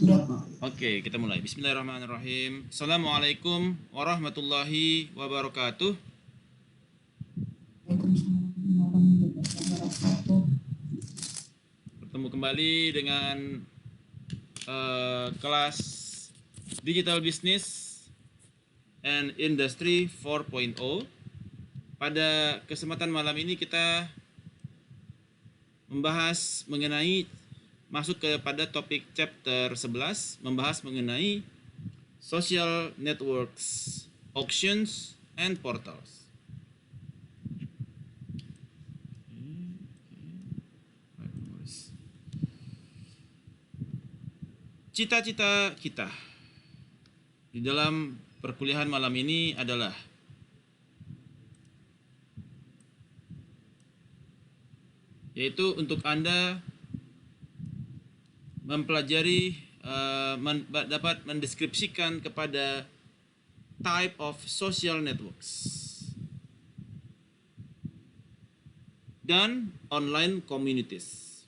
Sudah, Pak. Oke, kita mulai. Bismillahirrahmanirrahim. Assalamualaikum warahmatullahi wabarakatuh. Waalaikumsalam warahmatullahi wabarakatuh. Bertemu kembali dengan kelas Digital Business and Industry 4.0. Pada kesempatan malam ini kita membahas mengenai masuk kepada topik chapter 11, membahas mengenai social networks, auctions, and portals. Cita-cita kita di dalam perkuliahan malam ini adalah yaitu untuk Anda mempelajari, dapat mendeskripsikan kepada type of social networks dan online communities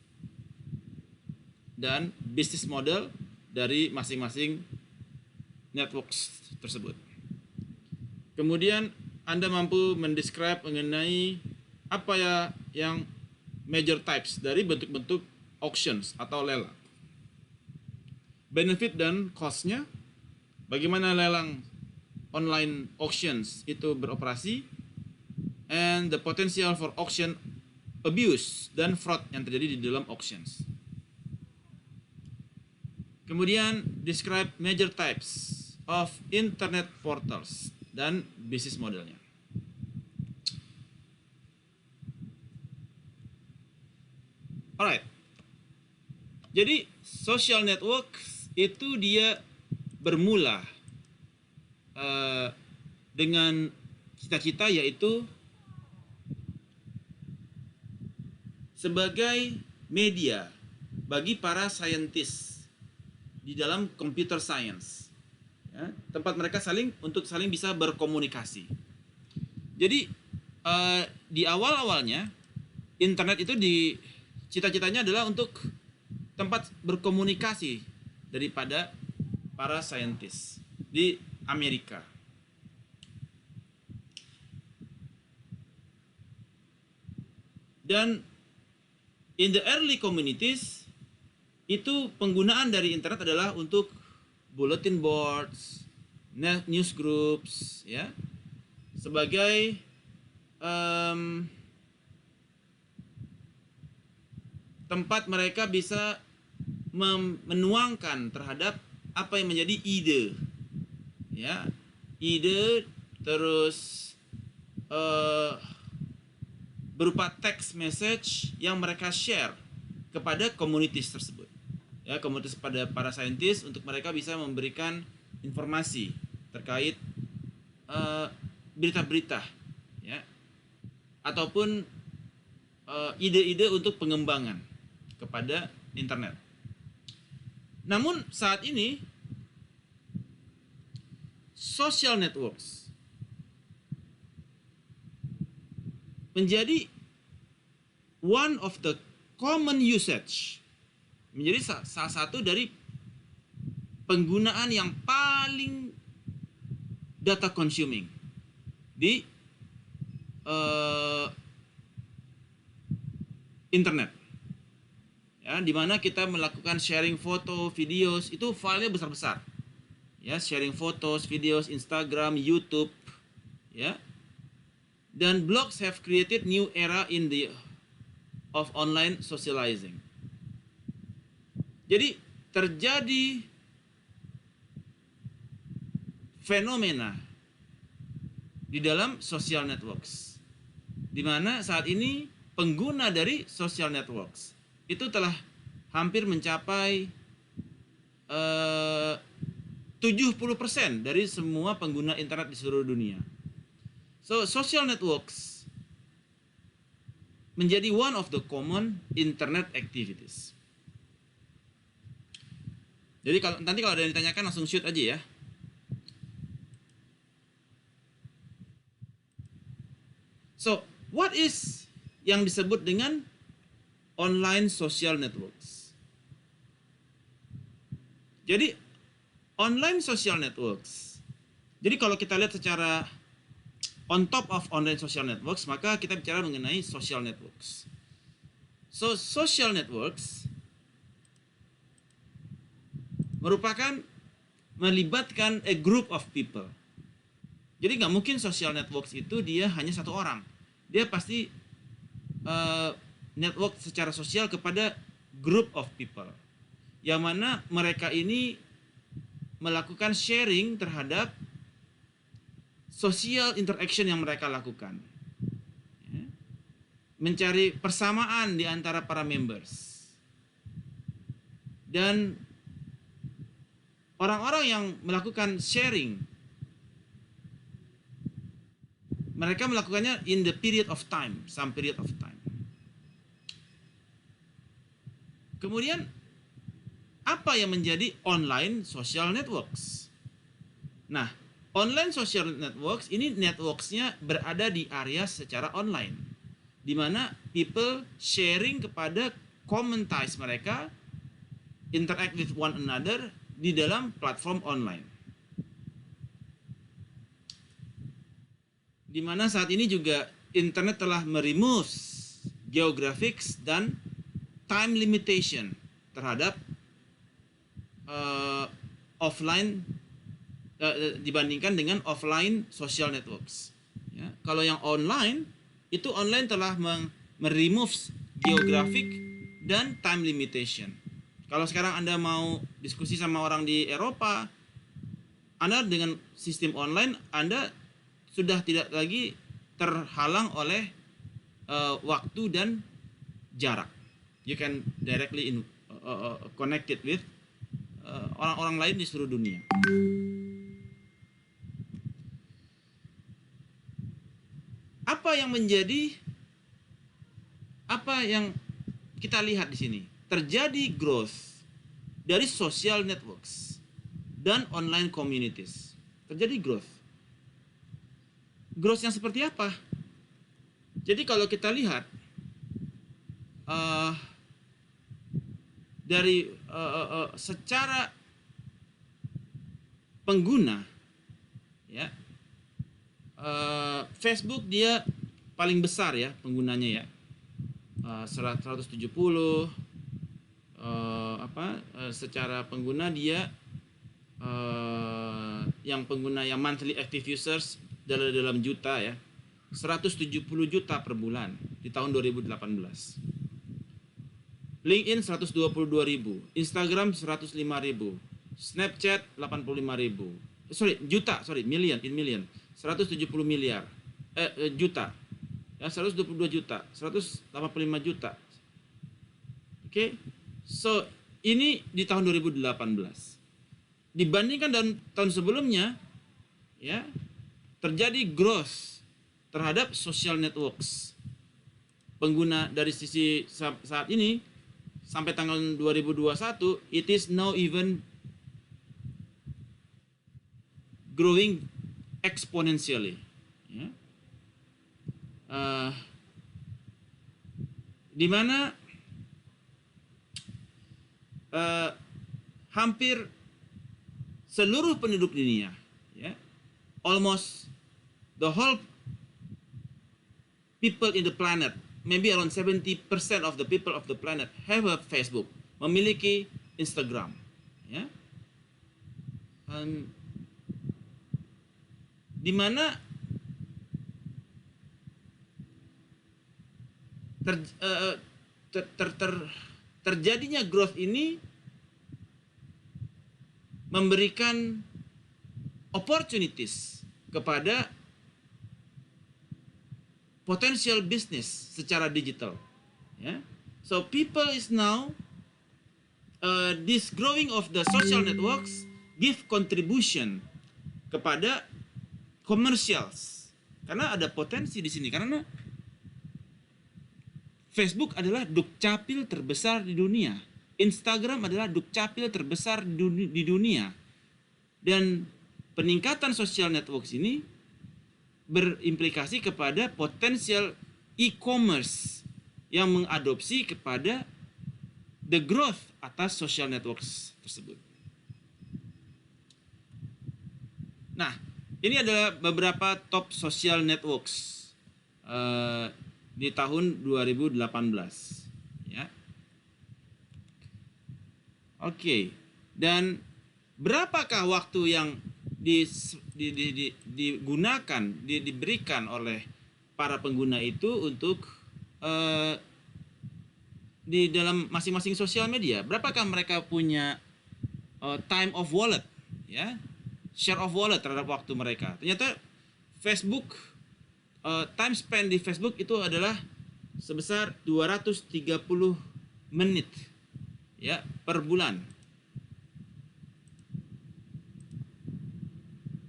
dan business model dari masing-masing networks tersebut. Kemudian Anda mampu mendescribe mengenai apa ya yang major types dari bentuk-bentuk auctions atau lelang. Benefit dan cost-nya, bagaimana lelang online auctions itu beroperasi, and the potential for auction abuse dan fraud yang terjadi di dalam auctions. Kemudian describe major types of internet portals dan bisnis modelnya. Alright. Jadi social network itu dia bermula dengan cita-cita yaitu sebagai media bagi para saintis di dalam computer science, ya, tempat mereka saling bisa berkomunikasi. Jadi di awal-awalnya internet itu cita-citanya adalah untuk tempat berkomunikasi daripada para saintis di Amerika. Dan in the early communities itu penggunaan dari internet adalah untuk bulletin boards, news groups, ya, sebagai tempat mereka bisa menuangkan terhadap apa yang menjadi ide, ya, ide terus berupa text message yang mereka share kepada komunitas tersebut, ya, komunitas pada para saintis untuk mereka bisa memberikan informasi terkait berita-berita, ya, ataupun ide-ide untuk pengembangan kepada internet. Namun saat ini social networks menjadi one of the common usage, menjadi salah satu dari penggunaan yang paling data consuming di internet, ya, di mana kita melakukan sharing foto, videos, itu filenya besar-besar, ya, sharing fotos, videos, Instagram, YouTube, ya, dan blogs have created new era in the of online socializing. Jadi terjadi fenomena di dalam social networks, di mana saat ini pengguna dari social networks itu telah hampir mencapai 70% dari semua pengguna internet di seluruh dunia. So, social networks menjadi one of the common internet activities. Jadi nanti kalau ada yang ditanyakan langsung shoot aja ya. So, what is yang disebut dengan online social networks? Jadi online social networks. Jadi kalau kita lihat secara on top of online social networks, maka kita bicara mengenai social networks. So social networks merupakan melibatkan a group of people. Jadi nggak mungkin social networks itu dia hanya satu orang. Dia pasti network secara sosial kepada group of people. Yang mana mereka ini melakukan sharing terhadap social interaction yang mereka lakukan. Ya. Mencari persamaan di antara para members. Dan orang-orang yang melakukan sharing, mereka melakukannya in the period of time, some period of time. Kemudian, apa yang menjadi online social networks? Nah, online social networks ini networks-nya berada di area secara online, di mana people sharing kepada komunitas mereka, interact with one another di dalam platform online. Di mana saat ini juga internet telah meremove geographics dan time limitation terhadap offline dibandingkan dengan offline social networks. Ya, kalau yang online itu online telah meremove geographic dan time limitation. Kalau sekarang Anda mau diskusi sama orang di Eropa, Anda dengan sistem online Anda sudah tidak lagi terhalang oleh waktu dan jarak. You can directly connect it with orang-orang lain di seluruh dunia. Apa yang kita lihat di sini? Terjadi growth dari social networks dan online communities. Terjadi growth. Growth yang seperti apa? Jadi kalau kita lihat dari secara pengguna, ya, Facebook dia paling besar ya penggunanya ya, 170. Secara pengguna dia yang pengguna yang monthly active users dalam juta ya, 170 juta per bulan di tahun 2018. LinkedIn 122.000, Instagram 105.000, Snapchat 85.000. Million. 170 miliar. Juta. Ya, 122 juta, 185 juta. Oke. So, ini di tahun 2018. Dibandingkan dengan tahun sebelumnya, ya, terjadi growth terhadap social networks. Pengguna dari sisi saat ini sampai tanggal 2021, it is now even growing exponentially. Ya. Di mana hampir seluruh penduduk dunia, ya, almost the whole people in the planet, maybe around 70% of the people of the planet have a Facebook, memiliki Instagram, ya. Di mana terjadinya growth ini memberikan opportunities kepada potential business secara digital, ya. So people is now this growing of the social networks give contribution kepada commercials, karena ada potensi di sini, karena Facebook adalah dukcapil terbesar di dunia, Instagram adalah dukcapil terbesar di dunia, dan peningkatan social networks ini berimplikasi kepada potensial e-commerce yang mengadopsi kepada the growth atas social networks tersebut. Nah, ini adalah beberapa top social networks di tahun 2018. Ya. Oke. Dan berapakah waktu yang diberikan oleh para pengguna itu untuk di dalam masing-masing sosial media? Berapakah mereka punya time of wallet, ya, share of wallet terhadap waktu mereka? Ternyata Facebook, time spend di Facebook itu adalah sebesar 230 menit, ya, per bulan.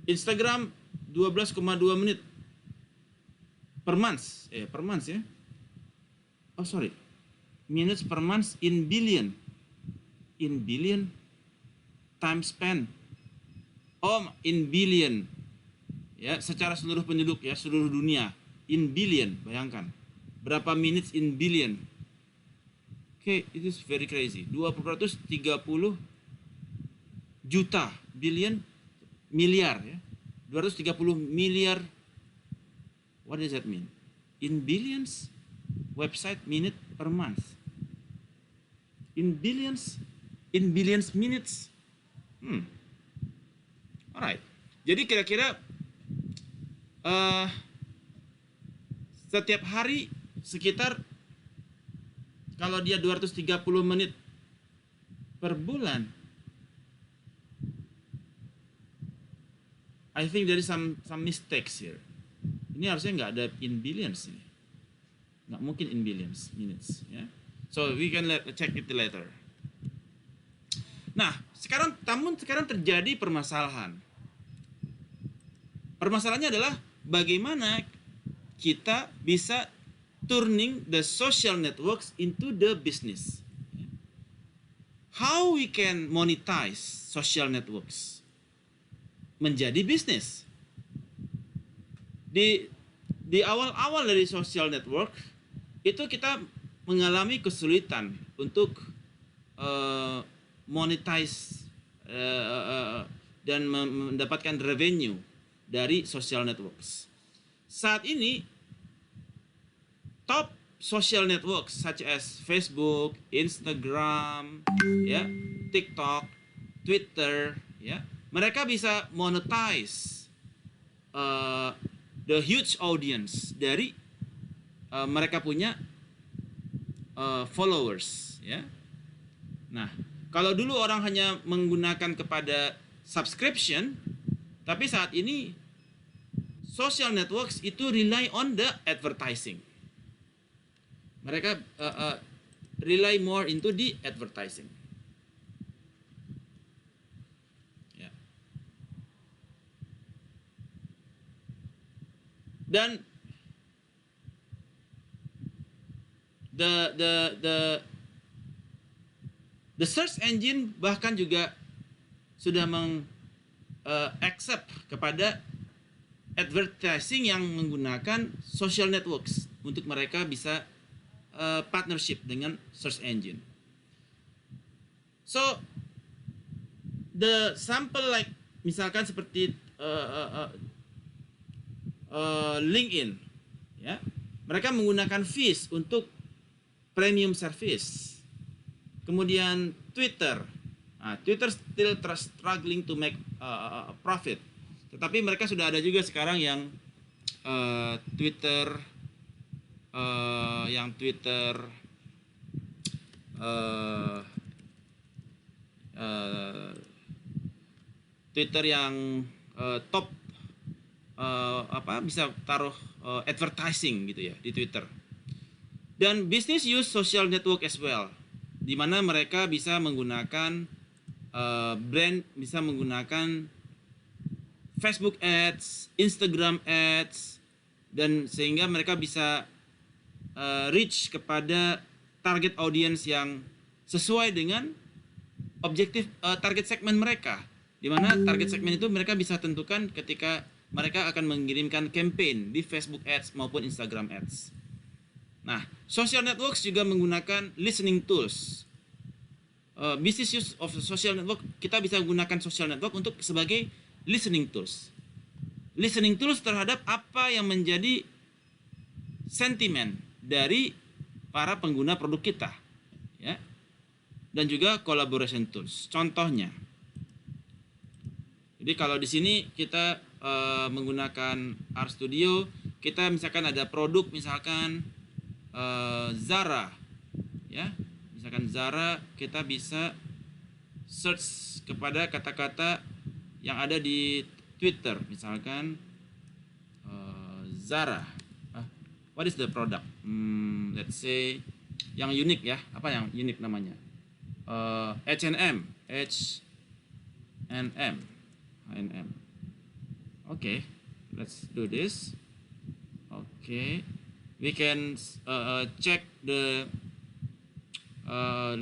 Instagram 12,2 menit per month, per month ya. Oh sorry, minutes per month in billion time spent. Oh, in billion, ya, secara seluruh penduduk, ya, seluruh dunia, in billion. Bayangkan berapa minutes in billion. Oke, it is very crazy. 230 juta, billion, miliar, ya. 230 miliar. What does that mean? In billions website minute per month. In billions minutes. Alright. Jadi kira-kira setiap hari sekitar, kalau dia 230 menit per bulan, I think there is some mistakes here. Ini harusnya nggak ada in billions ini. Nggak mungkin in billions minutes, ya. So we can check it later. Nah, sekarang terjadi permasalahan. Permasalahannya adalah bagaimana kita bisa turning the social networks into the business. How we can monetize social networks menjadi bisnis. Di awal-awal dari social network itu kita mengalami kesulitan untuk monetize dan mendapatkan revenue dari social networks. Saat ini top social networks such as Facebook, Instagram, ya, TikTok, Twitter, ya, mereka bisa monetize the huge audience dari mereka punya followers, ya. Nah, kalau dulu orang hanya menggunakan kepada subscription, tapi saat ini social networks itu rely on the advertising. Mereka rely more into the advertising. Ya. Dan the search engine bahkan juga sudah accept kepada advertising yang menggunakan social networks untuk mereka bisa partnership dengan search engine. So the sample, like misalkan seperti LinkedIn, ya, mereka menggunakan fees untuk premium service. Kemudian Twitter, Twitter still struggling to make profit, tetapi mereka sudah ada juga sekarang yang Twitter yang top bisa taruh advertising gitu ya di Twitter. Dan business use social network as well, di mana mereka bisa menggunakan brand, bisa menggunakan Facebook ads, Instagram ads, dan sehingga mereka bisa reach kepada target audience yang sesuai dengan objektif target segmen mereka, di mana target segmen itu mereka bisa tentukan ketika mereka akan mengirimkan campaign di Facebook ads maupun Instagram ads. Nah, social networks juga menggunakan listening tools. Business use of social network, kita bisa menggunakan social network untuk sebagai listening tools. listening tools terhadap apa yang menjadi sentimen dari para pengguna produk kita, ya. Dan juga collaboration tools. Contohnya, jadi kalau di sini kita menggunakan RStudio, kita misalkan ada produk, misalkan Zara, ya. Misalkan Zara, kita bisa search kepada kata-kata yang ada di Twitter, misalkan Zara. What is the product? Let's say yang unik ya. Apa yang unik namanya? H&M. H&M. Okay, let's do this. Okay, we can check the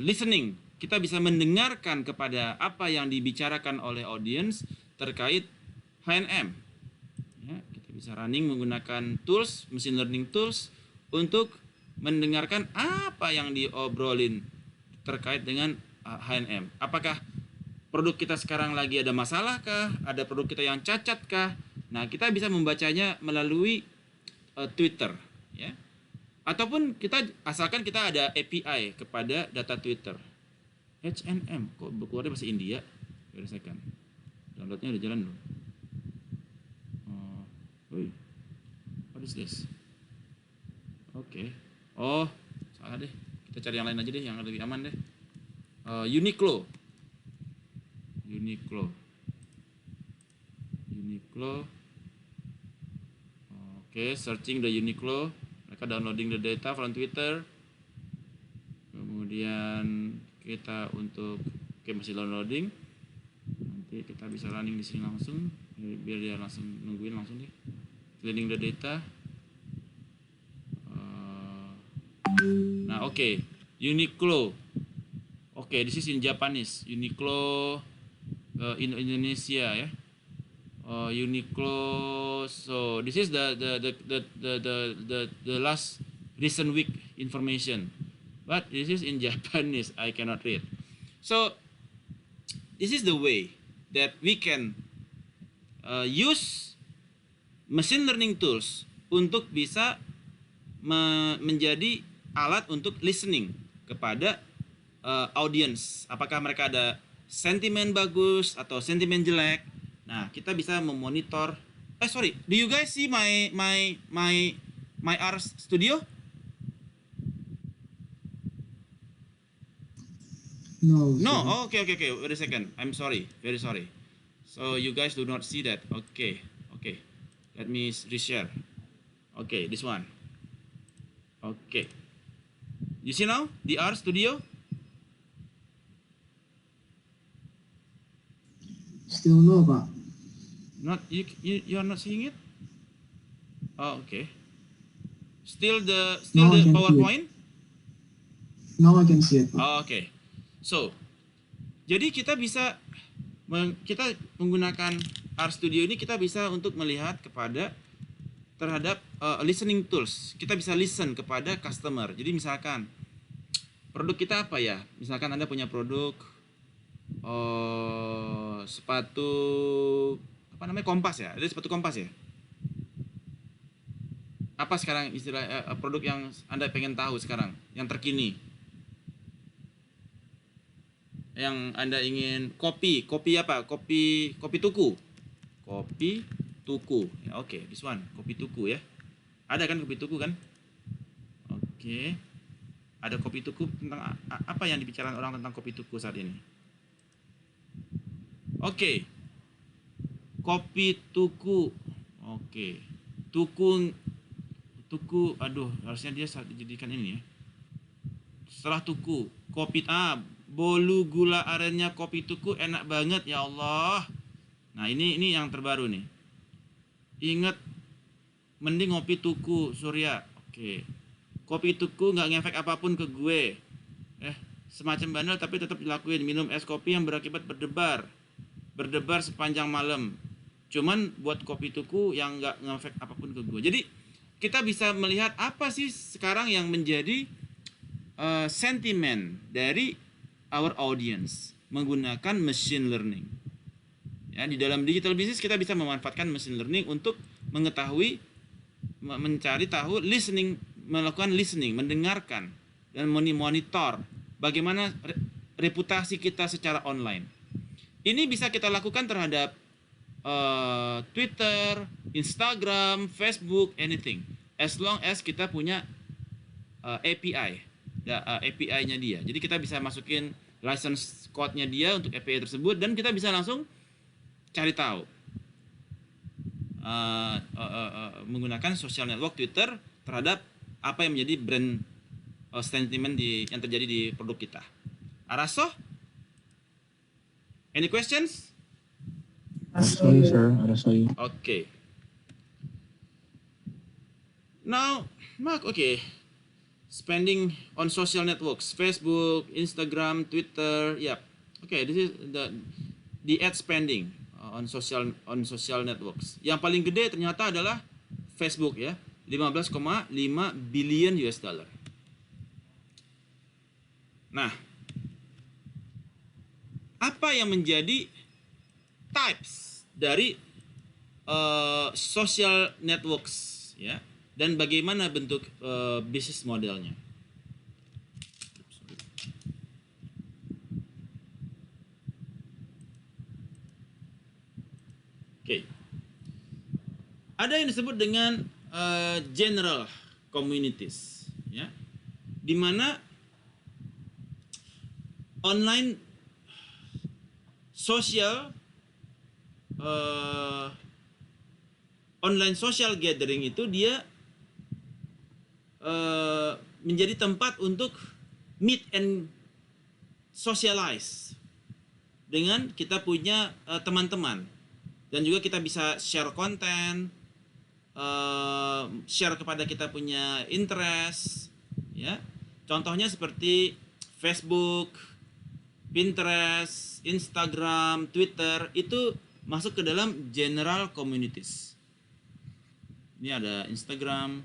listening. Kita bisa mendengarkan kepada apa yang dibicarakan oleh audience terkait H&M. Ya, kita bisa running menggunakan tools, machine learning tools untuk mendengarkan apa yang diobrolin terkait dengan H&M. Apakah produk kita sekarang lagi ada masalah kah? Ada produk kita yang cacat kah? Nah, kita bisa membacanya melalui Twitter, ya. Ataupun asalkan kita ada API kepada data Twitter. H&M kok keluarnya bahasa India? Wait a second. Downloadnya udah jalan belum? What is this? Oke. Oh, salah deh. Kita cari yang lain aja deh, yang lebih aman deh. Uniqlo. Oke, searching the Uniqlo. Mereka downloading the data from Twitter. Kemudian kita untuk masih downloading. Nanti kita bisa running di sini langsung. Biar dia langsung nungguin langsung deh. Cleaning the data. Nah, oke. Uniqlo. Oke, this is in Japanese. Uniqlo in Indonesia, ya. Uniqlo. So this is the last recent week information, but this is in Japanese. I cannot read. So this is the way that we can use machine learning tools untuk bisa menjadi alat untuk listening kepada audience. Apakah mereka ada sentimen bagus atau sentimen jelek? Nah, kita bisa memonitor. Do you guys see my RStudio? No. No. Oh, okay. Wait a second. I'm sorry. Very sorry. So you guys do not see that. Okay. Let me reshare. Okay, this one. Okay. You see now the RStudio? Still no, Pak. Not you are not seeing it? Oh, okay. Still the No, I can see it. PowerPoint? Now I can see it, Pak. Oh, okay. So, jadi kita bisa kita menggunakan RStudio ini, kita bisa untuk melihat terhadap listening tools. Kita bisa listen kepada customer. Jadi misalkan produk kita apa ya? Misalkan Anda punya produk sepatu apa namanya, kompas ya? Ada sepatu kompas ya? Apa sekarang istilah produk yang Anda pengen tahu sekarang, yang terkini? Yang Anda ingin kopi apa? Kopi tuku. Kopi tuku. Ya, oke, this one, kopi tuku ya. Ada kan kopi tuku kan? Oke. Ada kopi tuku. Tentang apa yang dibicarakan orang tentang kopi tuku saat ini? Oke. Kopi tuku. Oke. Tuku, aduh, harusnya dia dijadikan ini ya. Setelah tuku, kopi bolu gula arennya kopi tuku enak banget ya Allah. Nah, ini yang terbaru nih. Ingat, mending ngopi tuku Surya. Oke. Kopi tuku nggak ngefek apapun ke gue. Semacam bandel tapi tetap dilakuin. Minum es kopi yang berakibat berdebar sepanjang malam. Cuman buat kopi tuku yang nggak ngefek apapun ke gue. Jadi kita bisa melihat apa sih sekarang yang menjadi sentimen dari our audience menggunakan machine learning. Ya, di dalam digital business kita bisa memanfaatkan machine learning untuk mengetahui, mencari tahu, melakukan listening, mendengarkan dan monitor bagaimana reputasi kita secara online. Ini bisa kita lakukan terhadap Twitter, Instagram, Facebook, anything, as long as kita punya API, API-nya dia. Jadi kita bisa masukin license code-nya dia untuk API tersebut dan kita bisa langsung cari tahu menggunakan social network Twitter terhadap apa yang menjadi brand sentiment yang terjadi di produk kita. Araso? Any questions? Sorry, sir. Sorry. Okay. Now, Mark, okay. Spending on social networks, Facebook, Instagram, Twitter, yep. Okay, this is the ad spending on social networks. Yang paling gede ternyata adalah Facebook ya, 15,5 billion US dollar. Nah, apa yang menjadi types dari social networks ya, dan bagaimana bentuk bisnis modelnya? Oke. Ada yang disebut dengan general communities ya, di mana online social gathering itu dia menjadi tempat untuk meet and socialize dengan kita punya teman-teman, dan juga kita bisa share konten, share kepada kita punya interest ya. Contohnya seperti Facebook, Pinterest, Instagram, Twitter, itu masuk ke dalam general communities. Ini ada Instagram,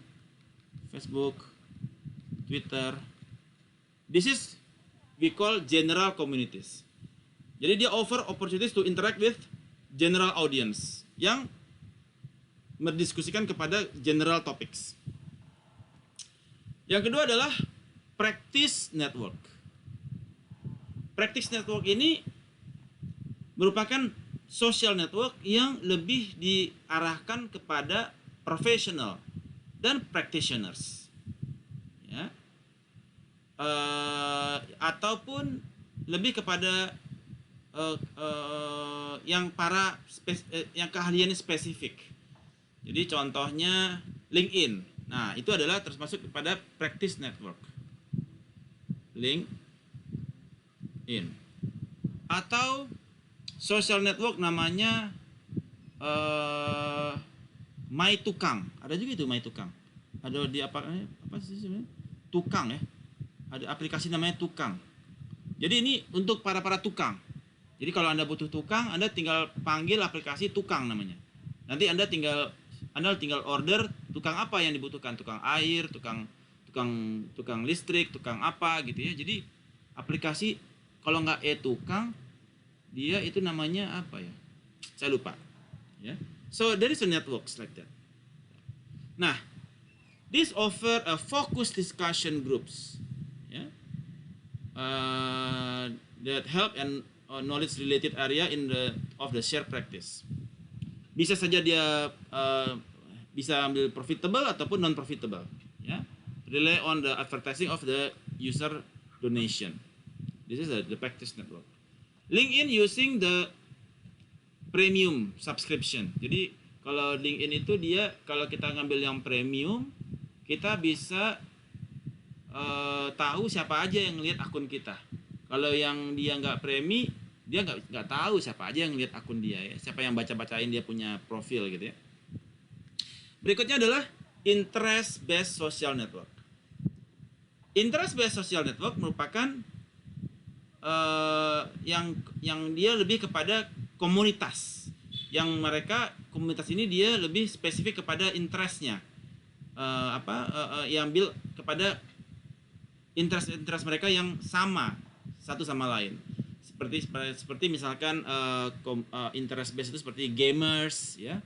Facebook, Twitter. This is we call general communities. Jadi dia offer opportunities to interact with general audience yang mendiskusikan kepada general topics. Yang kedua adalah practice network. Practice network ini merupakan social network yang lebih diarahkan kepada professional dan practitioners, ya, ataupun lebih kepada yang keahliannya spesifik. Jadi contohnya LinkedIn. Nah, itu adalah termasuk kepada practice network. LinkedIn. Atau social network namanya My Tukang. Ada juga itu My Tukang. Ada di apa sih sebenarnya? Tukang ya. Ada aplikasi namanya Tukang. Jadi ini untuk para tukang. Jadi kalau Anda butuh tukang, Anda tinggal panggil aplikasi Tukang namanya. Nanti Anda tinggal order tukang apa yang dibutuhkan, tukang air, tukang listrik, tukang apa gitu ya. Jadi aplikasi kalau nggak tukang, dia itu namanya apa ya? Saya lupa. Ya. So there is a networks like that. Nah, this offer a focused discussion groups, ya, that help and knowledge related area of the shared practice. Bisa saja dia bisa ambil profitable ataupun non profitable, ya. Rely on the advertising of the user donation. This is the practice network. LinkedIn using the premium subscription. Jadi kalau LinkedIn itu dia kalau kita ngambil yang premium, kita bisa tahu siapa aja yang lihat akun kita. Kalau yang dia nggak premi, dia nggak tahu siapa aja yang lihat akun dia ya, siapa yang bacain dia punya profil gitu ya. Berikutnya adalah interest based social network. Interest based social network merupakan yang dia lebih kepada komunitas, yang komunitas ini dia lebih spesifik kepada interestnya, yang ambil kepada interest mereka yang sama satu sama lain. seperti misalkan interest base itu seperti gamers ya.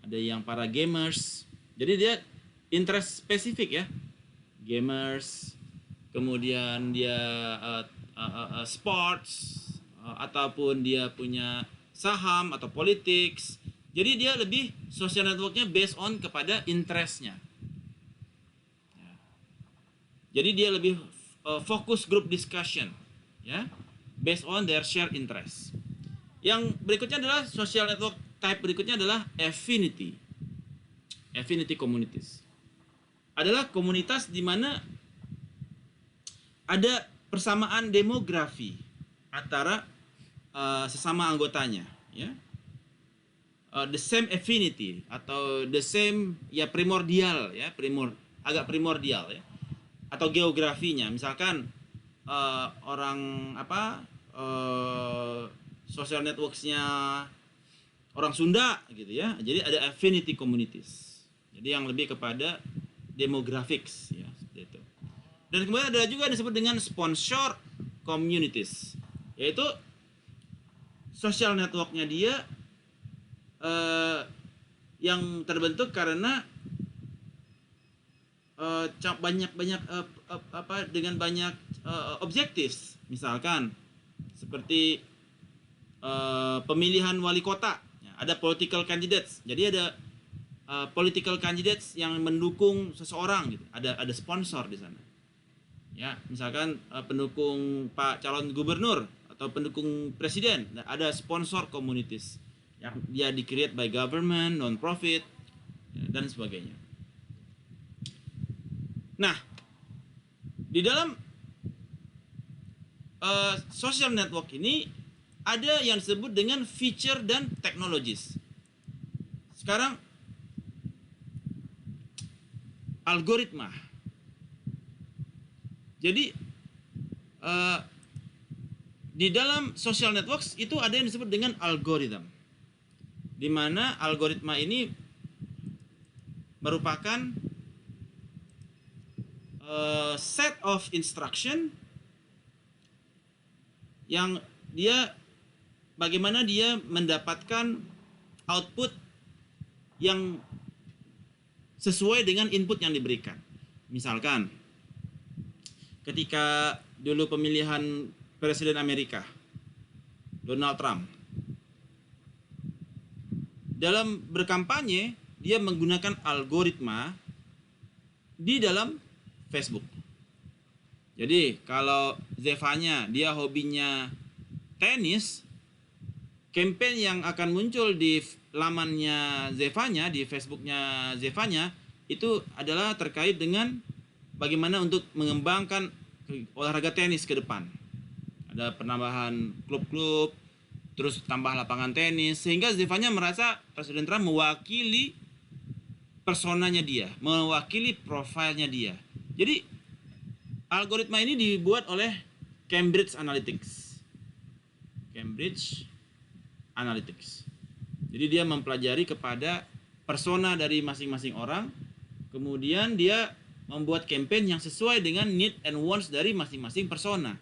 Ada yang para gamers. Jadi dia interest spesifik ya. Gamers, kemudian dia sports ataupun dia punya saham atau politics. Jadi dia lebih social networknya based on kepada interestnya. Jadi dia lebih fokus group discussion ya, based on their shared interest. Yang berikutnya adalah social network type berikutnya adalah affinity. Affinity communities. Adalah komunitas di mana ada persamaan demografi antara sesama anggotanya ya. The same affinity atau the same ya primordial ya, agak primordial ya. Atau geografinya, misalkan orang social networks-nya orang Sunda gitu ya. Jadi ada affinity communities. Jadi yang lebih kepada demographics ya, seperti itu. Dan kemudian ada juga yang disebut dengan sponsor communities, yaitu social network-nya dia yang terbentuk karena dengan banyak objektif, misalkan seperti pemilihan wali kota ya, ada political candidates, jadi ada political candidates yang mendukung seseorang gitu, ada sponsor di sana ya, misalkan pendukung Pak calon gubernur atau pendukung presiden, nah, ada sponsor communities yang dia di-create by government, non-profit ya, dan sebagainya. Nah, di dalam social network ini ada yang disebut dengan feature dan technologies. Sekarang algoritma. Jadi di dalam social networks itu ada yang disebut dengan algoritma, di mana algoritma ini merupakan set of instruction yang dia bagaimana dia mendapatkan output yang sesuai dengan input yang diberikan. Misalkan ketika dulu pemilihan presiden Amerika Donald Trump, dalam berkampanye dia menggunakan algoritma di dalam Facebook. Jadi kalau Zevanya dia hobinya tenis, campaign yang akan muncul di lamannya Zevanya, di Facebooknya Zevanya itu adalah terkait dengan bagaimana untuk mengembangkan olahraga tenis ke depan. Ada penambahan klub-klub, terus tambah lapangan tenis, sehingga Zevanya merasa Presiden Trump mewakili personanya dia, mewakili profilnya dia. Jadi algoritma ini dibuat oleh Cambridge Analytics. Cambridge Analytics. Jadi dia mempelajari kepada persona dari masing-masing orang, kemudian dia membuat campaign yang sesuai dengan need and wants dari masing-masing persona.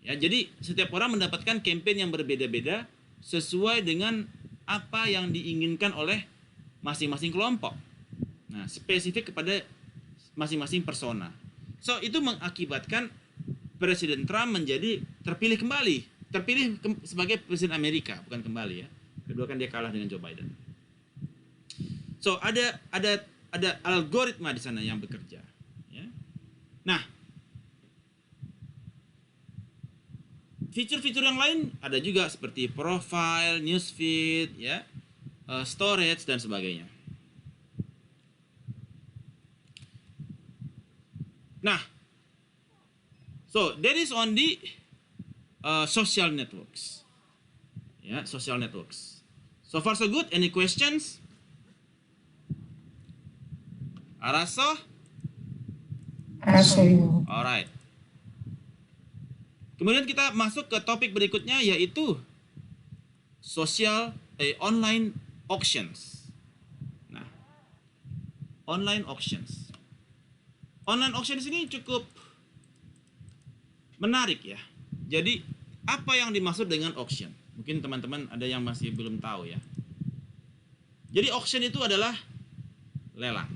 Ya, jadi setiap orang mendapatkan campaign yang berbeda-beda sesuai dengan apa yang diinginkan oleh masing-masing kelompok. Nah, spesifik kepada masing-masing persona. So, itu mengakibatkan Presiden Trump menjadi terpilih kembali. Sebagai Presiden Amerika, bukan kembali ya. Kedua kan dia kalah dengan Joe Biden. So, ada algoritma di sana yang bekerja. Ya. Nah, fitur-fitur yang lain ada juga seperti profile, newsfeed, ya, storage dan sebagainya. Nah, so that is on the social networks. Ya, social networks. So far so good. Any questions? Araso? Alright. Kemudian kita masuk ke topik berikutnya, yaitu online auctions. Nah, online auctions. Online auctions ini cukup menarik ya. Jadi apa yang dimaksud dengan auction? Mungkin teman-teman ada yang masih belum tahu ya. Jadi auction itu adalah lelang.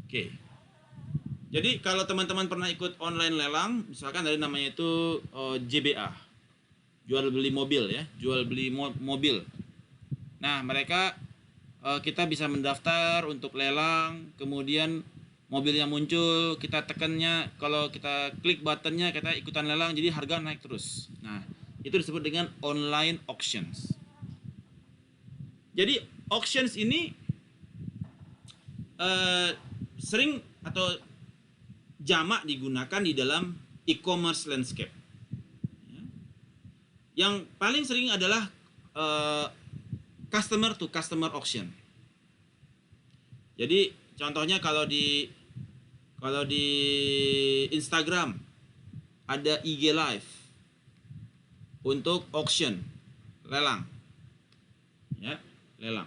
Oke. Jadi kalau teman-teman pernah ikut online lelang, misalkan dari namanya itu JBA, jual beli mobil ya, jual beli mobil. Nah, mereka kita bisa mendaftar untuk lelang, kemudian mobil yang muncul, kita tekannya, kalau kita klik buttonnya, kita ikutan lelang, jadi harga naik terus. Nah, itu disebut dengan online auctions. Jadi auctions ini sering atau jamak digunakan di dalam e-commerce landscape. Yang paling sering adalah customer to customer auction. Jadi contohnya kalau di Instagram ada IG Live untuk auction, lelang. Ya, lelang.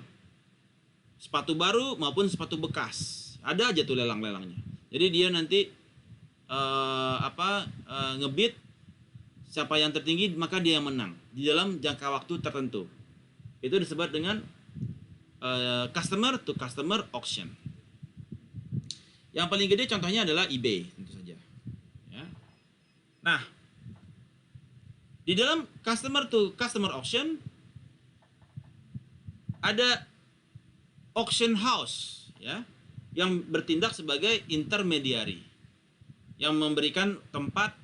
Sepatu baru maupun sepatu bekas. Ada aja tuh lelang-lelangnya. Jadi dia nanti ngebid siapa yang tertinggi maka dia yang menang di dalam jangka waktu tertentu. Itu disebut dengan customer to customer auction. Yang paling gede contohnya adalah eBay tentu saja. Ya. Nah, di dalam customer to customer auction ada auction house ya yang bertindak sebagai intermediary yang memberikan tempat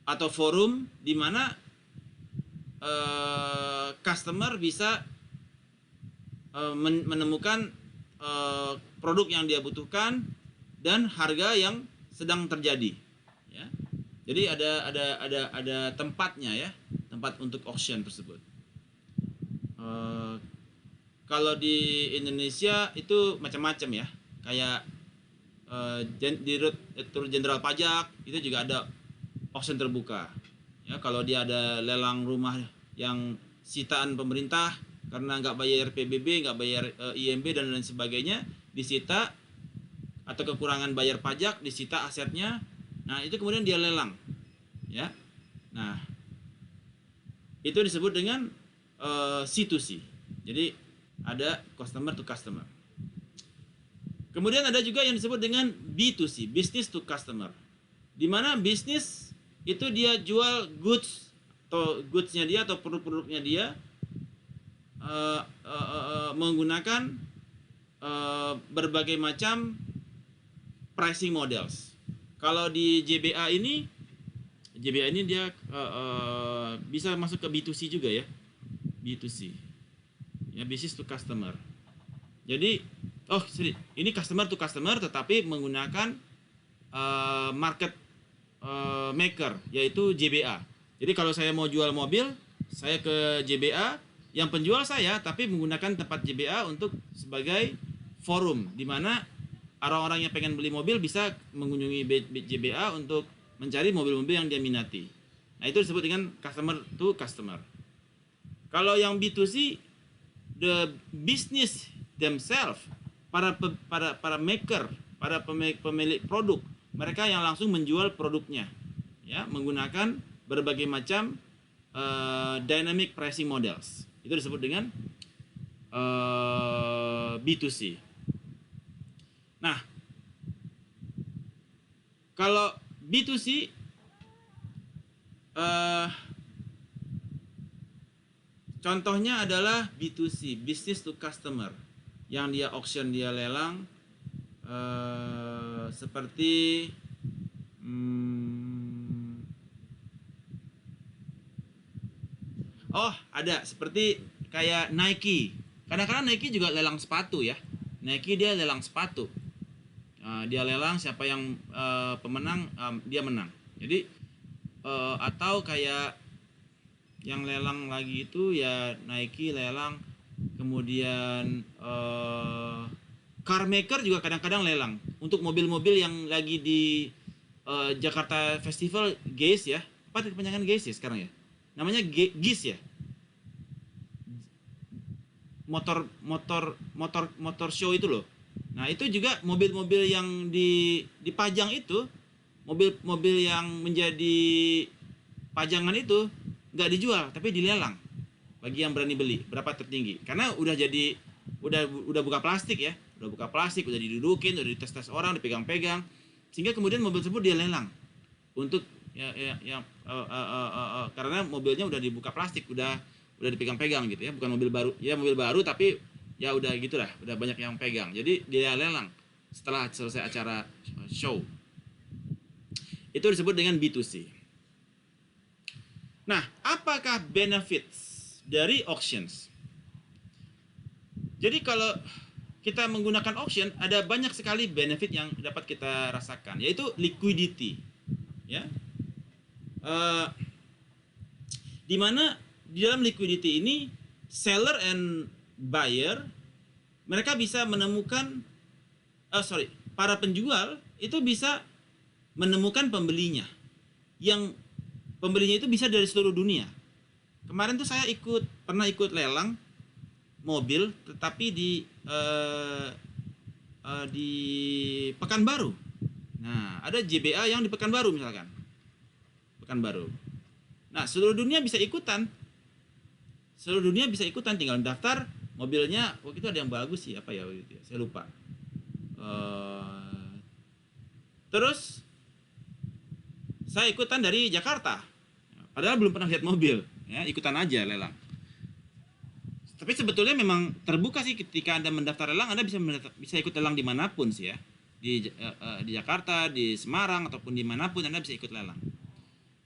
atau forum di mana customer bisa menemukan produk yang dia butuhkan dan harga yang sedang terjadi ya. Jadi ada tempatnya ya, tempat untuk auction tersebut. Kalau di Indonesia itu macam-macam ya, kayak di Direktur Jenderal Pajak itu juga ada auction terbuka ya. Kalau dia ada lelang rumah yang sitaan pemerintah karena nggak bayar PBB, nggak bayar IMB dan lain sebagainya, disita, atau kekurangan bayar pajak, disita asetnya. Nah, itu kemudian dia lelang ya. Nah, itu disebut dengan C2C. Jadi ada customer to customer. Kemudian ada juga yang disebut dengan B2C, business to customer, di mana bisnis itu dia jual goods atau goodsnya dia atau produk-produknya dia menggunakan berbagai macam pricing models. Kalau di JBA ini dia bisa masuk ke B2C juga ya, B2C ya, business to customer. Jadi ini customer to customer tetapi menggunakan market maker yaitu JBA. Jadi kalau saya mau jual mobil, saya ke JBA, yang penjual saya tapi menggunakan tempat JBA untuk sebagai forum di mana orang-orang yang pengen beli mobil bisa mengunjungi JBA untuk mencari mobil-mobil yang dia minati. Nah, itu disebut dengan customer to customer. Kalau yang B2C, the business themselves, para maker, para pemilik produk, mereka yang langsung menjual produknya ya, menggunakan berbagai macam dynamic pricing models. Itu disebut dengan B2C. Nah, kalau B2C contohnya adalah B2C, business to customer, yang dia auction, dia lelang, seperti ada seperti kayak Nike. Kadang-kadang Nike juga lelang sepatu ya. Nike dia lelang sepatu. Dia lelang siapa yang pemenang, dia menang. Jadi atau kayak yang lelang lagi itu ya Nike lelang, kemudian car maker juga kadang-kadang lelang untuk mobil-mobil yang lagi di Jakarta Festival GIS ya. Apa kepanjangan GIS ya sekarang ya? Namanya GIS ya. Motor show itu loh. Nah, itu juga mobil-mobil yang dipajang itu mobil-mobil yang menjadi pajangan itu nggak dijual tapi dilelang bagi yang berani beli berapa tertinggi, karena udah buka plastik ya, udah didudukin, udah dites orang, dipegang-pegang, sehingga kemudian mobil tersebut dia lelang untuk karena mobilnya udah dibuka plastik, udah dipegang-pegang gitu ya, bukan mobil baru ya, mobil baru tapi ya udah gitulah, udah banyak yang pegang, jadi dia lelang setelah selesai acara show. Itu disebut dengan B2C. Nah, apakah benefits dari auctions? Jadi kalau kita menggunakan auction, ada banyak sekali benefit yang dapat kita rasakan, yaitu liquidity, ya. Di mana di dalam liquidity ini seller and buyer mereka bisa menemukan, para penjual itu bisa menemukan pembelinya, yang pembelinya itu bisa dari seluruh dunia. Kemarin tuh saya pernah ikut lelang mobil, tetapi di Pekanbaru. Nah, ada JBA yang di Pekanbaru misalkan. Pekanbaru. Nah, seluruh dunia bisa ikutan. Tinggal daftar mobilnya. Waktu itu ada yang bagus sih, apa ya waktu itu? Saya lupa. Terus saya ikutan dari Jakarta. Padahal belum pernah lihat mobil, ya, ikutan aja lelang. Tapi sebetulnya memang terbuka sih, ketika Anda mendaftar lelang, Anda bisa ikut lelang dimanapun sih ya, di Jakarta, di Semarang ataupun dimanapun Anda bisa ikut lelang.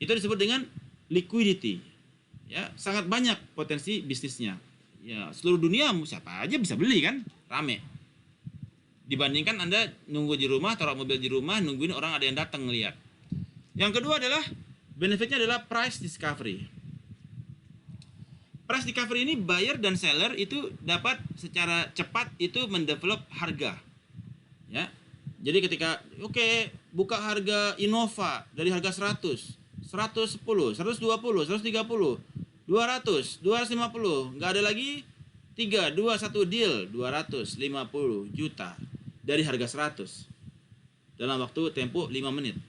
Itu disebut dengan liquidity, ya, sangat banyak potensi bisnisnya. Ya, seluruh dunia siapa aja bisa beli kan, rame. Dibandingkan Anda nunggu di rumah, taruh mobil di rumah, nungguin orang ada yang datang ngeliat. Yang kedua adalah benefitnya adalah price discovery. Price discovery ini buyer dan seller itu dapat secara cepat itu mendevelop harga. Ya. Jadi ketika buka harga Innova dari harga 100, 110, 120, 130, 200, 250, nggak ada lagi 3, 2, 1 deal 250 juta dari harga 100 dalam waktu tempo 5 menit.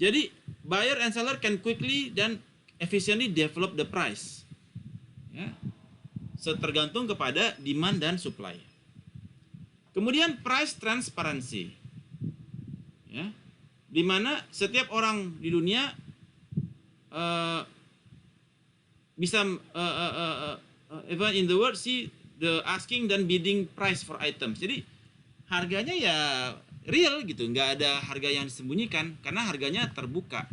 Jadi buyer and seller can quickly dan efficiently develop the price. Ya. Tergantung kepada demand dan supply. Kemudian price transparency. Ya. Di mana setiap orang di dunia bisa even in the world see the asking dan bidding price for items. Jadi harganya ya real gitu, nggak ada harga yang disembunyikan karena harganya terbuka.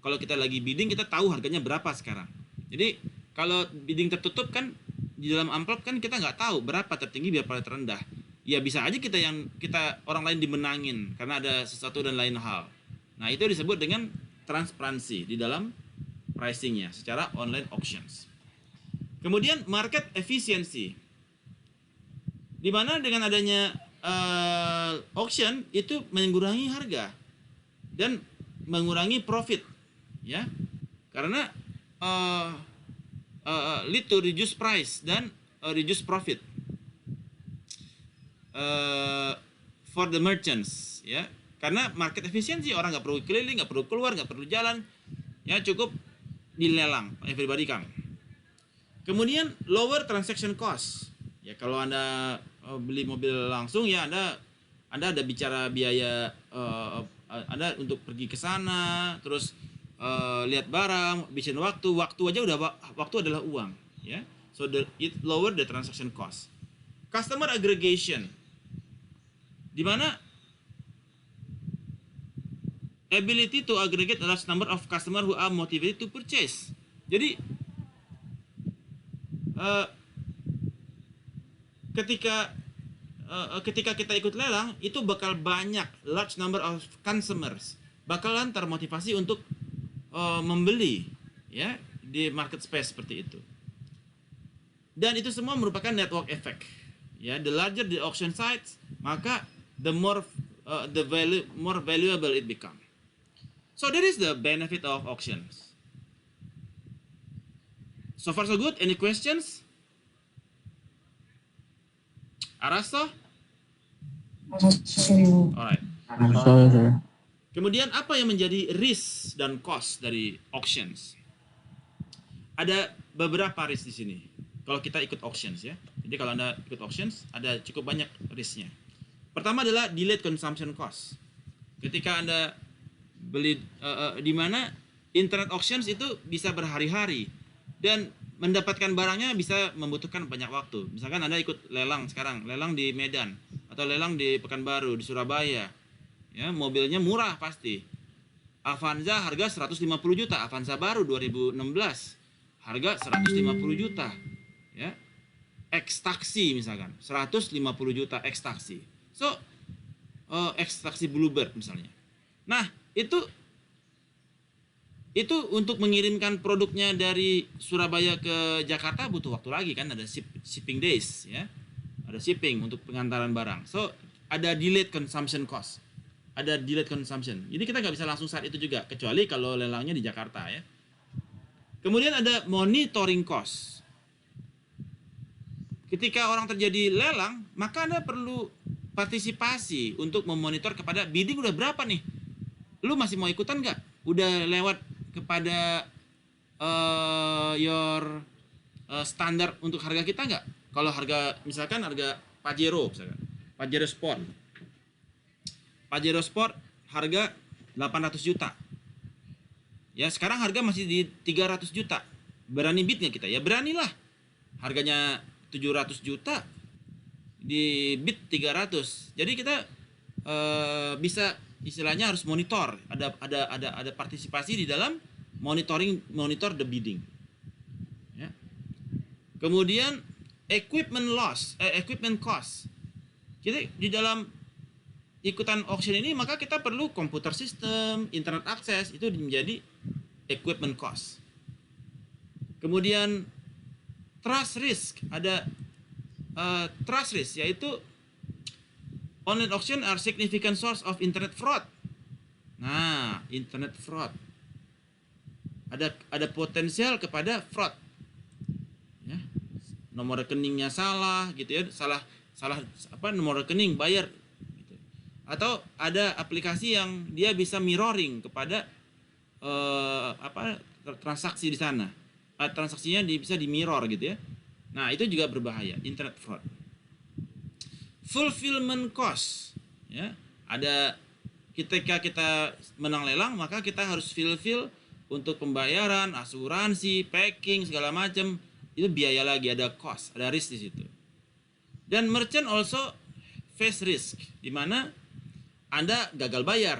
Kalau kita lagi bidding, kita tahu harganya berapa sekarang. Jadi kalau bidding tertutup kan di dalam amplop kan kita nggak tahu berapa tertinggi berapa terendah. Ya bisa aja kita orang lain dimenangin karena ada sesuatu dan lain hal. Nah, itu disebut dengan transparansi di dalam pricingnya secara online auctions. Kemudian market efficiency, di mana dengan adanya auction itu mengurangi harga dan mengurangi profit, ya, karena lead to reduce price dan reduce profit for the merchants, ya, karena market efficiency, orang nggak perlu keliling, nggak perlu keluar, nggak perlu jalan, ya, cukup dilelang, everybody come. Kemudian lower transaction cost, ya, kalau Anda beli mobil langsung ya Anda ada bicara biaya Anda untuk pergi ke sana, terus lihat barang, habisin waktu aja waktu adalah uang, ya. So it lower the transaction cost. Customer aggregation, di mana ability to aggregate a large number of customer who are motivated to purchase. Jadi ketika kita ikut lelang itu bakal banyak large number of consumers bakalan termotivasi untuk membeli, ya, di market space seperti itu. Dan itu semua merupakan network effect, ya. The larger the auction sites, maka the more valuable it become. So that is the benefit of auctions. So far so good. Any questions? Arasto? Arasto. Alright. Sorry, sir. Kemudian apa yang menjadi risk dan cost dari auctions? Ada beberapa risk di sini. Kalau kita ikut auctions ya. Jadi kalau Anda ikut auctions ada cukup banyak risknya. Pertama adalah delayed consumption cost. Ketika Anda beli di mana internet auctions itu bisa berhari-hari dan mendapatkan barangnya bisa membutuhkan banyak waktu. Misalkan Anda ikut lelang sekarang, lelang di Medan atau lelang di Pekanbaru, di Surabaya. Ya, mobilnya murah pasti. Avanza harga 150 juta, Avanza baru 2016. Harga 150 juta. Ya. X taksi misalkan, 150 juta X taksi. So, X taksi Bluebird misalnya. Nah, itu untuk mengirimkan produknya dari Surabaya ke Jakarta butuh waktu lagi kan, ada shipping days ya. Ada shipping untuk pengantaran barang. So, ada delayed consumption cost. Ada delayed consumption. Jadi kita nggak bisa langsung saat itu juga, kecuali kalau lelangnya di Jakarta ya. Kemudian ada monitoring cost. Ketika orang terjadi lelang, maka Anda perlu partisipasi untuk memonitor kepada bidding udah berapa nih. Lu masih mau ikutan nggak? Udah lewat kepada your standar untuk harga kita nggak? Kalau harga misalkan harga Pajero misalkan, Pajero Sport. Pajero Sport harga 800 juta. Ya, sekarang harga masih di 300 juta. Berani bid nggak kita? Ya beranilah. Harganya 700 juta di bid 300. Jadi kita bisa istilahnya harus monitor. Ada partisipasi di dalam monitor the bidding. Ya. Kemudian equipment cost. Jadi di dalam ikutan auction ini maka kita perlu komputer system, internet akses, itu menjadi equipment cost. Kemudian trust risk, ada trust risk, yaitu online auction are significant source of internet fraud. Nah, internet fraud. Ada potensial kepada fraud. Ya. Nomor rekeningnya salah gitu ya, salah nomor rekening bayar. Atau ada aplikasi yang dia bisa mirroring kepada transaksi di sana. Transaksinya bisa di mirror gitu ya. Nah, itu juga berbahaya, internet fraud. Fulfillment cost ya. Ada ketika kita menang lelang maka kita harus fulfill untuk pembayaran, asuransi, packing segala macam. Itu biaya lagi, ada cost, ada risk di situ. Dan merchant also face risk, di mana Anda gagal bayar.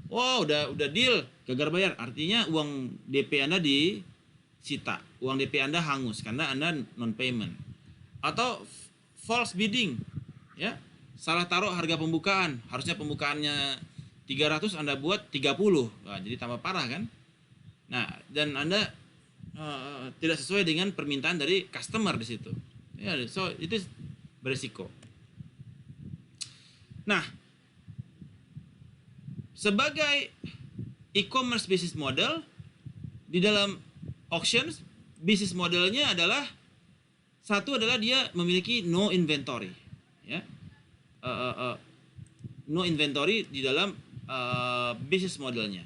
Wow, udah deal, gagal bayar. Artinya uang DP Anda disita, uang DP Anda hangus karena Anda non payment. Atau false bidding, ya. Salah taruh harga pembukaan, harusnya pembukaannya 300 Anda buat 30. Nah, jadi tambah parah kan? Nah, dan Anda tidak sesuai dengan permintaan dari customer di situ. Ya, so itu berisiko. Nah, sebagai e-commerce business model di dalam auctions, business modelnya adalah satu adalah dia memiliki no inventory, ya, no inventory di dalam business modelnya.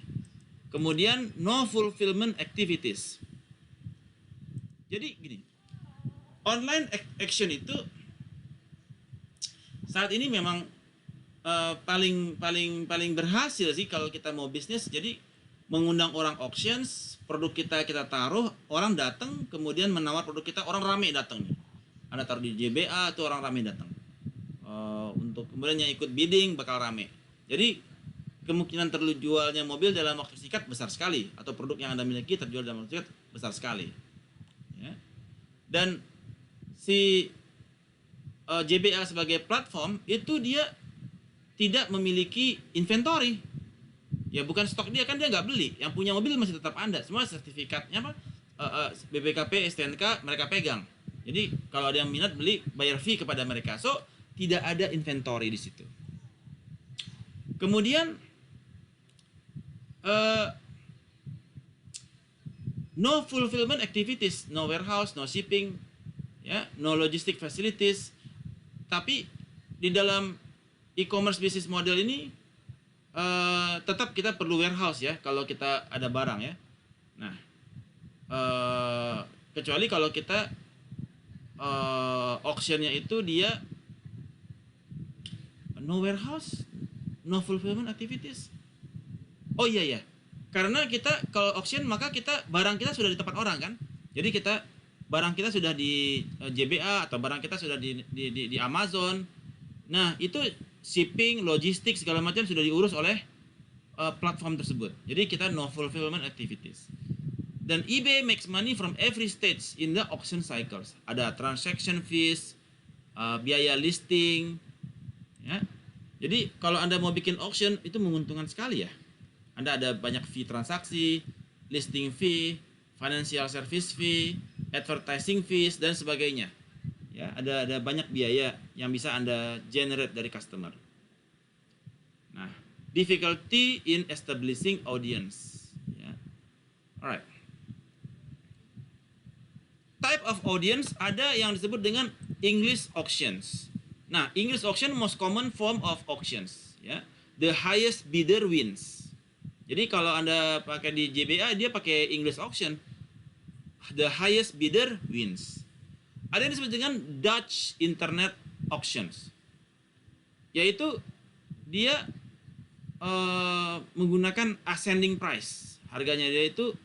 Kemudian no fulfillment activities. Jadi gini, online action itu saat ini memang paling berhasil sih kalau kita mau bisnis. Jadi mengundang orang auctions, produk kita taruh, orang datang, kemudian menawar produk kita, orang rame datang nih. Anda taruh di JBA tuh orang rame datang. Untuk kemudian yang ikut bidding bakal rame. Jadi kemungkinan terjualnya mobil dalam waktu singkat besar sekali, atau produk yang Anda miliki terjual dalam waktu singkat besar sekali. Ya. Dan si JBA sebagai platform itu dia tidak memiliki inventory. Ya bukan stok dia, kan dia nggak beli. Yang punya mobil masih tetap Anda. Semua sertifikatnya BPKP, STNK mereka pegang. Jadi kalau ada yang minat beli, bayar fee kepada mereka. So tidak ada inventory di situ. Kemudian no fulfillment activities, no warehouse, no shipping, ya, no logistic facilities. Tapi di dalam e-commerce business model ini tetap kita perlu warehouse ya kalau kita ada barang ya. Nah, kecuali kalau kita auctionnya itu dia no warehouse, no fulfillment activities. Oh iya ya, karena kita kalau auction maka kita barang kita sudah di tempat orang kan. Jadi kita barang kita sudah di JBA atau barang kita sudah di Amazon. Nah itu shipping, logistik segala macam sudah diurus oleh platform tersebut. Jadi kita no fulfillment activities. Dan eBay makes money from every stage in the auction cycles. Ada transaction fees, biaya listing, ya. Jadi kalau Anda mau bikin auction itu menguntungkan sekali ya. Anda ada banyak fee transaksi, listing fee, financial service fee, advertising fees dan sebagainya. Ya, ada banyak biaya yang bisa Anda generate dari customer. Nah, difficulty in establishing audience. Ya. Alright. Type of audience ada yang disebut dengan English auctions. Nah, English auction most common form of auctions. Ya, the highest bidder wins. Jadi kalau Anda pakai di JBA dia pakai English auction. The highest bidder wins. Ada yang disebut dengan Dutch Internet Auctions. Yaitu dia menggunakan ascending price. Harganya dia itu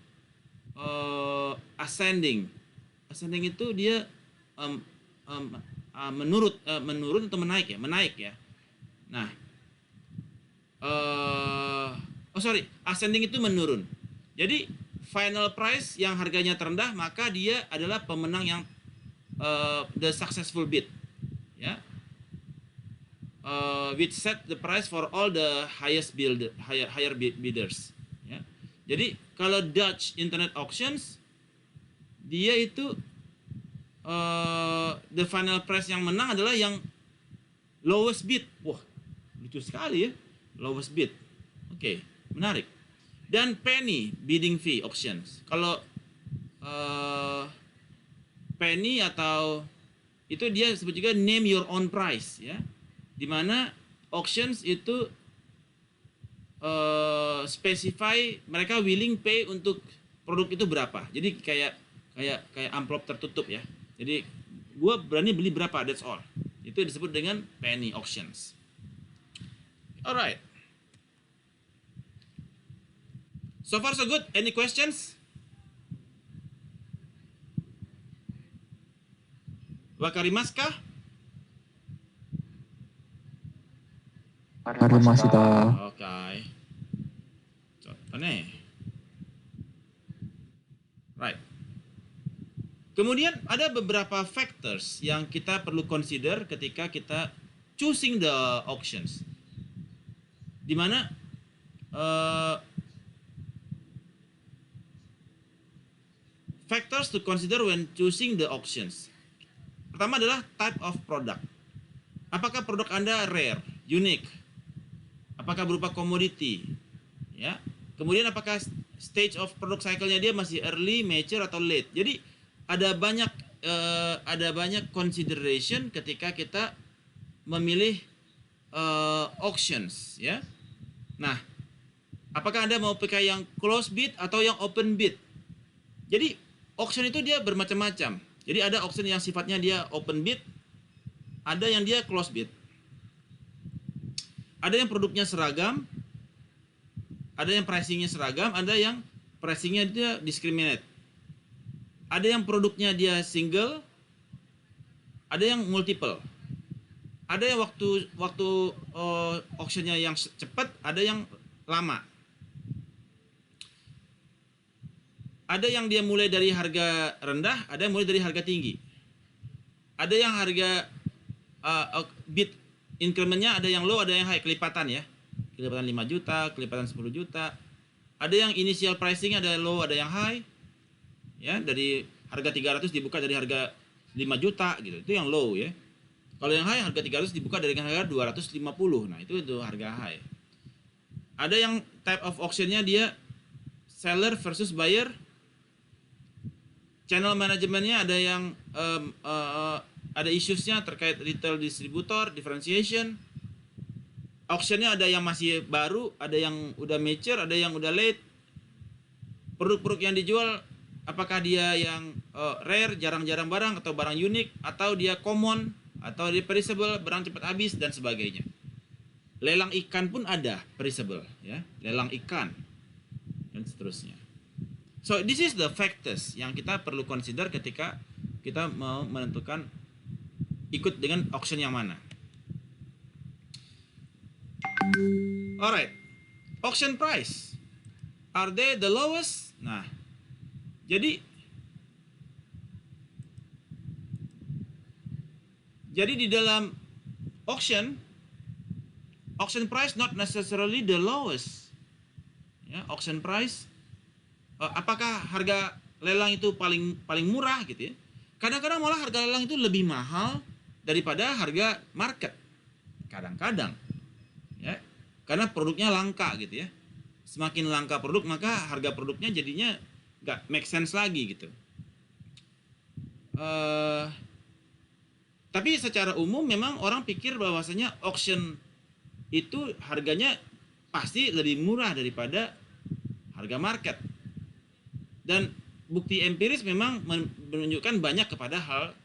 ascending. Ascending itu dia menurun atau menaik ya? Menaik ya. Nah, ascending itu menurun. Jadi final price yang harganya terendah maka dia adalah pemenang yang the successful bid, ya. Which set the price for all the higher bidders. Ya. Jadi kalau Dutch Internet Auctions dia itu the final price yang menang adalah yang lowest bid. Wah, lucu sekali ya, lowest bid. Oke, menarik. Dan penny bidding fee auctions. Kalau penny atau itu dia disebut juga name your own price ya. Dimana auctions itu specify mereka willing pay untuk produk itu berapa. Jadi kayak amplop tertutup ya. Jadi gua berani beli berapa, that's all. Itu disebut dengan penny auctions. Alright. So far so good. Any questions? Wakarimasu ka? Arimasita. Okay. Right. Kemudian ada beberapa factors yang kita perlu consider ketika kita choosing the auctions. Di mana factors to consider when choosing the auctions. Pertama adalah type of product. Apakah produk Anda rare, unique? Apakah berupa commodity? Ya. Kemudian apakah stage of product cycle-nya dia masih early, mature atau late? Jadi ada banyak consideration ketika kita memilih auctions, ya. Nah, apakah Anda mau pakai yang close bid atau yang open bid? Jadi auction itu dia bermacam-macam. Jadi ada auction yang sifatnya dia open bid, ada yang dia close bid. Ada yang produknya seragam, ada yang pricingnya seragam, ada yang pricingnya dia discriminate. Ada yang produknya dia single, ada yang multiple. Ada yang waktu auctionnya yang cepat, ada yang lama. Ada yang dia mulai dari harga rendah, ada yang mulai dari harga tinggi. Ada yang harga bid increment-nya ada yang low, ada yang high, kelipatan ya. Kelipatan 5 juta, kelipatan 10 juta. Ada yang initial pricing ada low, ada yang high. Ya, dari harga 300 dibuka dari harga 5 juta gitu. Itu yang low ya. Kalau yang high harga 300 dibuka dari harga 250. Nah, itu harga high. Ada yang type of auction-nya dia seller versus buyer. Channel manajemennya ada yang ada issues-nya terkait retail distributor, differentiation. auctionnya ada yang masih baru, ada yang udah mature, ada yang udah late. Produk-produk yang dijual apakah dia yang rare, jarang-jarang barang, atau barang unik, atau dia common, atau dia perishable, barang cepat habis dan sebagainya. Lelang ikan pun ada perishable, ya, lelang ikan dan seterusnya. So this is the factors yang kita perlu consider ketika kita mau menentukan ikut dengan auction yang mana. Alright, auction price, are they the lowest? Nah, jadi di dalam auction price not necessarily the lowest. Ya, auction price, apakah harga lelang itu paling murah gitu ya? Kadang-kadang malah harga lelang itu lebih mahal daripada harga market. Kadang-kadang, ya, karena produknya langka gitu ya. Semakin langka produk, maka harga produknya jadinya nggak make sense lagi gitu. Tapi secara umum memang orang pikir bahwasanya auction itu harganya pasti lebih murah daripada harga market. Dan bukti empiris memang menunjukkan banyak kepada hal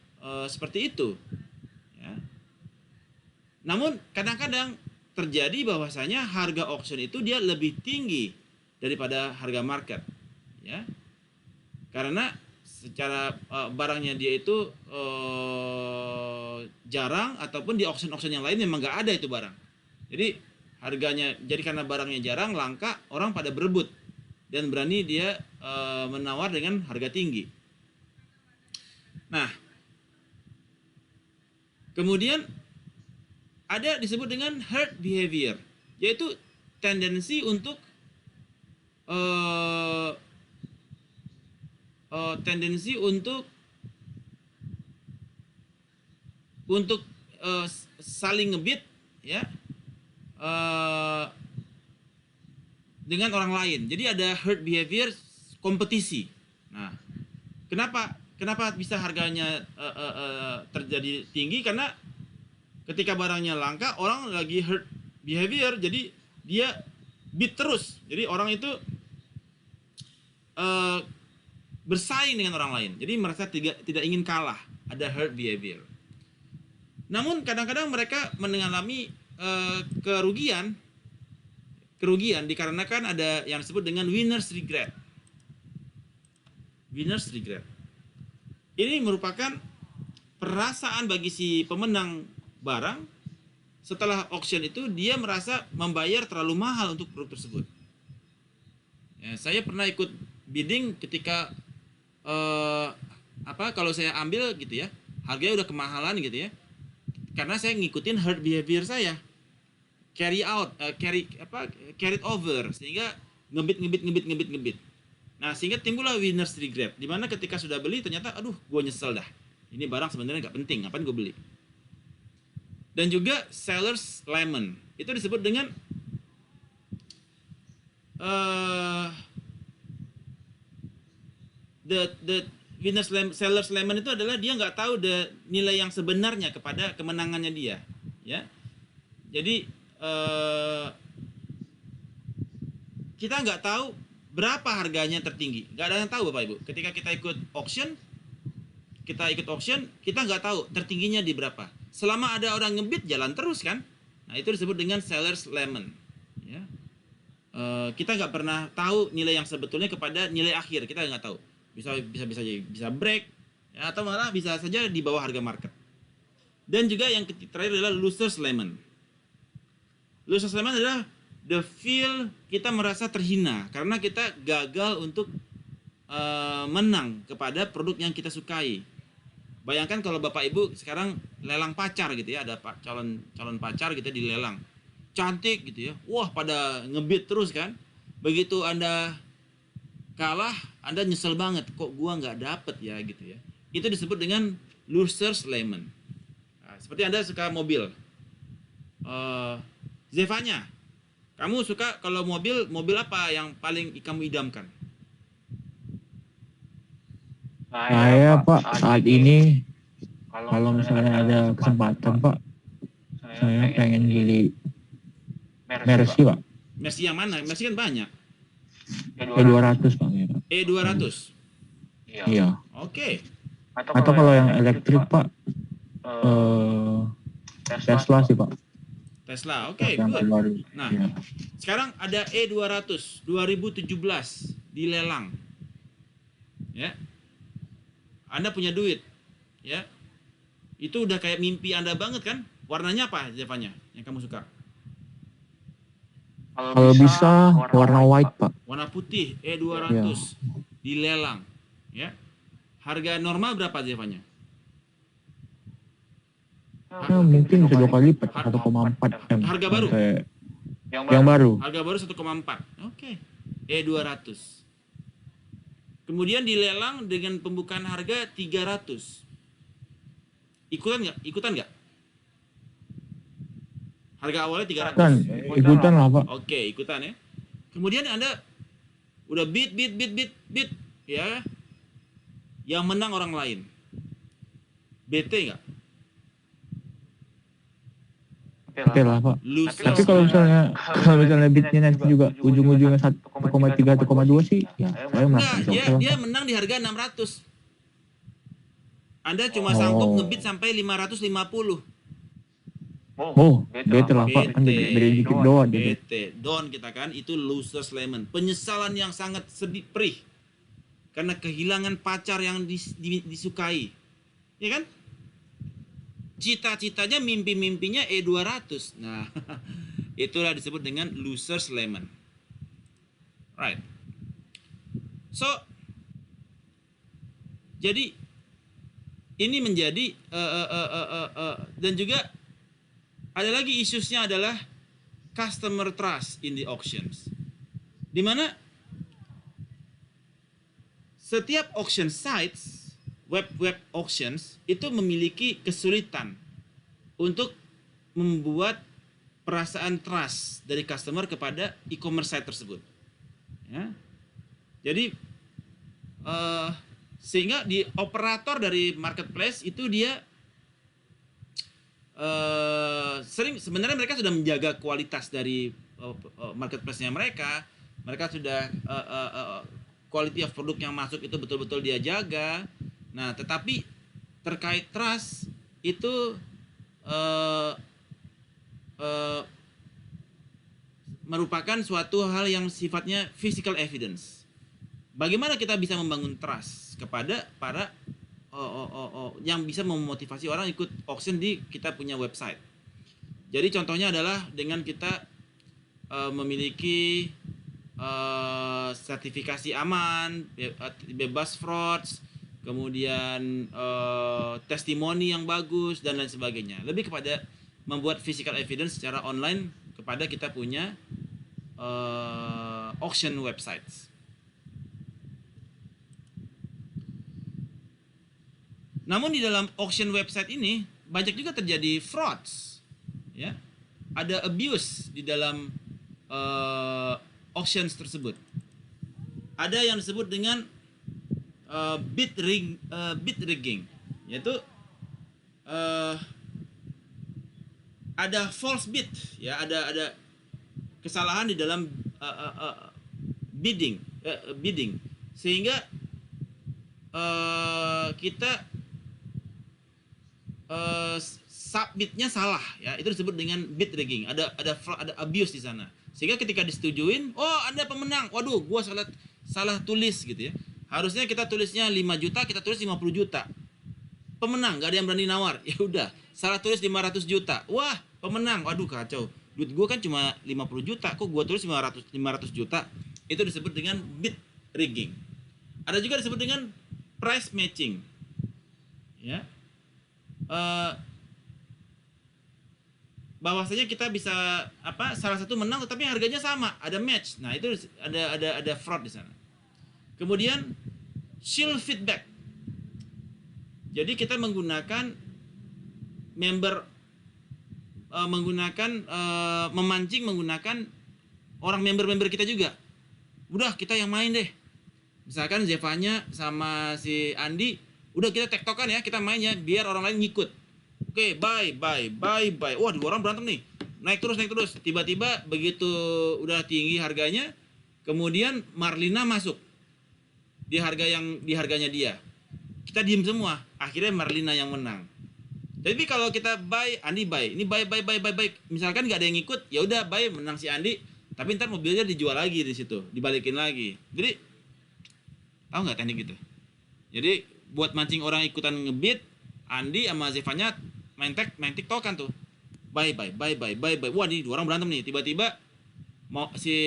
seperti itu. Ya. Namun kadang-kadang terjadi bahwasanya harga auction itu dia lebih tinggi daripada harga market, ya, karena secara barangnya dia itu jarang, ataupun di auction yang lain memang nggak ada itu barang. Jadi harganya, jadi karena barangnya jarang, langka, orang pada berebut dan berani dia menawar dengan harga tinggi. Nah, kemudian ada disebut dengan herd behavior, yaitu tendensi untuk saling ngebid, ya, dengan orang lain. Jadi ada herd behavior, kompetisi. Nah, kenapa bisa harganya terjadi tinggi? Karena ketika barangnya langka, orang lagi herd behavior, jadi dia bid terus. Jadi orang itu bersaing dengan orang lain. Jadi merasa tidak ingin kalah. Ada herd behavior. Namun kadang-kadang mereka mengalami kerugian dikarenakan ada yang disebut dengan winner's regret. Winner's regret. Ini merupakan perasaan bagi si pemenang barang setelah auction itu, dia merasa membayar terlalu mahal untuk produk tersebut. Ya, saya pernah ikut bidding ketika kalau saya ambil gitu ya, harganya udah kemahalan gitu ya, karena saya ngikutin herd behavior saya, carried over, sehingga ngebit. Nah, sehingga timbullah winner's regret, dimana ketika sudah beli ternyata aduh gue nyesel dah, ini barang sebenarnya nggak penting, ngapain gue beli. Dan juga seller's lament, itu disebut dengan the seller's lament itu adalah dia nggak tahu nilai yang sebenarnya kepada kemenangannya dia, ya. Jadi kita nggak tahu berapa harganya tertinggi, nggak ada yang tahu Bapak Ibu. Ketika kita ikut auction, kita nggak tahu tertingginya di berapa. Selama ada orang ngebid, jalan terus kan. Nah, itu disebut dengan seller's lament, ya. Kita nggak pernah tahu nilai yang sebetulnya kepada nilai akhir, kita nggak tahu. Bisa break, ya, atau malah bisa saja di bawah harga market. Dan juga yang terakhir adalah loser's lament. Loser's lament adalah the feel kita merasa terhina karena kita gagal untuk menang kepada produk yang kita sukai. Bayangkan kalau Bapak Ibu sekarang lelang pacar gitu ya, ada calon pacar gitu dilelang, cantik gitu ya, wah pada ngebid terus kan. Begitu Anda kalah, Anda nyesel banget, kok gua nggak dapet ya gitu ya. Itu disebut dengan loser's lament. Nah, seperti Anda suka mobil, Zevanya, kamu suka kalau mobil apa yang paling kamu idamkan? Saya Pak, saat ini kalau misalnya ada kesempatan Pak, saya pengen beli Mercy Pak. Mercy yang mana? Mercy kan banyak. E200 Pak. E200. Iya. Oke. Atau kalau yang elektrik Pak, Tesla sih Pak. Tesla. Oke, Yang good. terbaru. Nah, Iya. sekarang ada E200 2017 dilelang. Ya. Anda punya duit, ya. Itu udah kayak mimpi Anda banget kan? Warnanya apa Zevanya yang kamu suka? Kalau bisa warna white Pak. Warna putih E200 dilelang, ya. Harga normal berapa Zevanya? Mungkin bisa 2 kali lipat, 1,4 M. Harga baru? Sampai yang baru. Harga baru 1,4. Oke. E200. Kemudian dilelang dengan pembukaan harga 300. Ikutan nggak? Harga awalnya 300. Ikutan lah Pak. Oke, ikutan ya. Kemudian Anda udah bid, ya. Yang menang orang lain. BT nggak? Oke lah Pak. Lose. Tapi kalau misalnya bitnya nanti juga ujung-ujungnya 1,3 1,2 sih, ya saya merasa Enggak, bisa oke lah, dia Pak. menang di harga 600. Anda cuma sanggup ngebit sampai 550. Oh, better lah Pak, kan beda dikit doang. BT, down kita kan, itu losers lemon. Penyesalan yang sangat sedih, perih. Karena kehilangan pacar yang disukai. Ya kan? Cita-citanya, mimpi-mimpinya E200. Nah, itulah disebut dengan losers lemon. Right. So, jadi ini menjadi dan juga ada lagi isusnya adalah customer trust in the auctions. Di mana setiap auction sites, web auctions itu memiliki kesulitan untuk membuat perasaan trust dari customer kepada e-commerce site tersebut. Ya. Jadi sehingga di operator dari marketplace itu dia sering, sebenarnya mereka sudah menjaga kualitas dari marketplace-nya mereka. Mereka sudah quality of produk yang masuk itu betul-betul dia jaga. Nah, tetapi terkait trust itu merupakan suatu hal yang sifatnya physical evidence. Bagaimana kita bisa membangun trust kepada para yang bisa memotivasi orang ikut auction di kita punya website. Jadi contohnya adalah dengan kita memiliki sertifikasi aman, bebas frauds, kemudian testimoni yang bagus dan lain sebagainya. Lebih kepada membuat physical evidence secara online kepada kita punya auction websites. Namun di dalam auction website ini banyak juga terjadi frauds, ya. Ada abuse di dalam auctions tersebut. Ada yang disebut dengan bid rigging, yaitu ada false bid, ya, ada kesalahan di dalam bidding, sehingga kita submitnya salah, ya, itu disebut dengan bid rigging. Ada abuse di sana, sehingga ketika disetujuin, oh Anda pemenang, waduh gua salah tulis gitu ya. Harusnya kita tulisnya 5 juta, kita tulis 50 juta. Pemenang, gak ada yang berani nawar. Ya udah, salah tulis 500 juta. Wah, pemenang. Waduh kacau. Duit gua kan cuma 50 juta, kok gua tulis 500 juta. Itu disebut dengan bid rigging. Ada juga disebut dengan price matching. Ya. Bahwasanya kita bisa salah satu menang tetapi harganya sama, ada match. Nah, itu ada fraud di sana. Kemudian shield feedback. Jadi kita menggunakan memancing menggunakan orang member kita juga. Udah kita yang main deh. Misalkan Zevanya sama si Andi, udah kita tektokan ya, kita mainnya biar orang lain ngikut. Oke, bye. Wah, 2 orang berantem nih. naik terus. Tiba-tiba begitu udah tinggi harganya, kemudian Marlina masuk di harganya dia. Kita diem semua. Akhirnya Marlina yang menang. Tapi kalau kita buy, Andi buy. Ini buy. Misalkan nggak ada yang ikut, ya udah buy, menang si Andi. Tapi ntar mobilnya dijual lagi di situ, dibalikin lagi. Jadi tahu nggak teknik gitu? Jadi buat mancing orang ikutan ngebid, Andi sama Zevanya main TikTokan tuh. Buy. Wah, nih dua orang berantem nih. Tiba-tiba mau si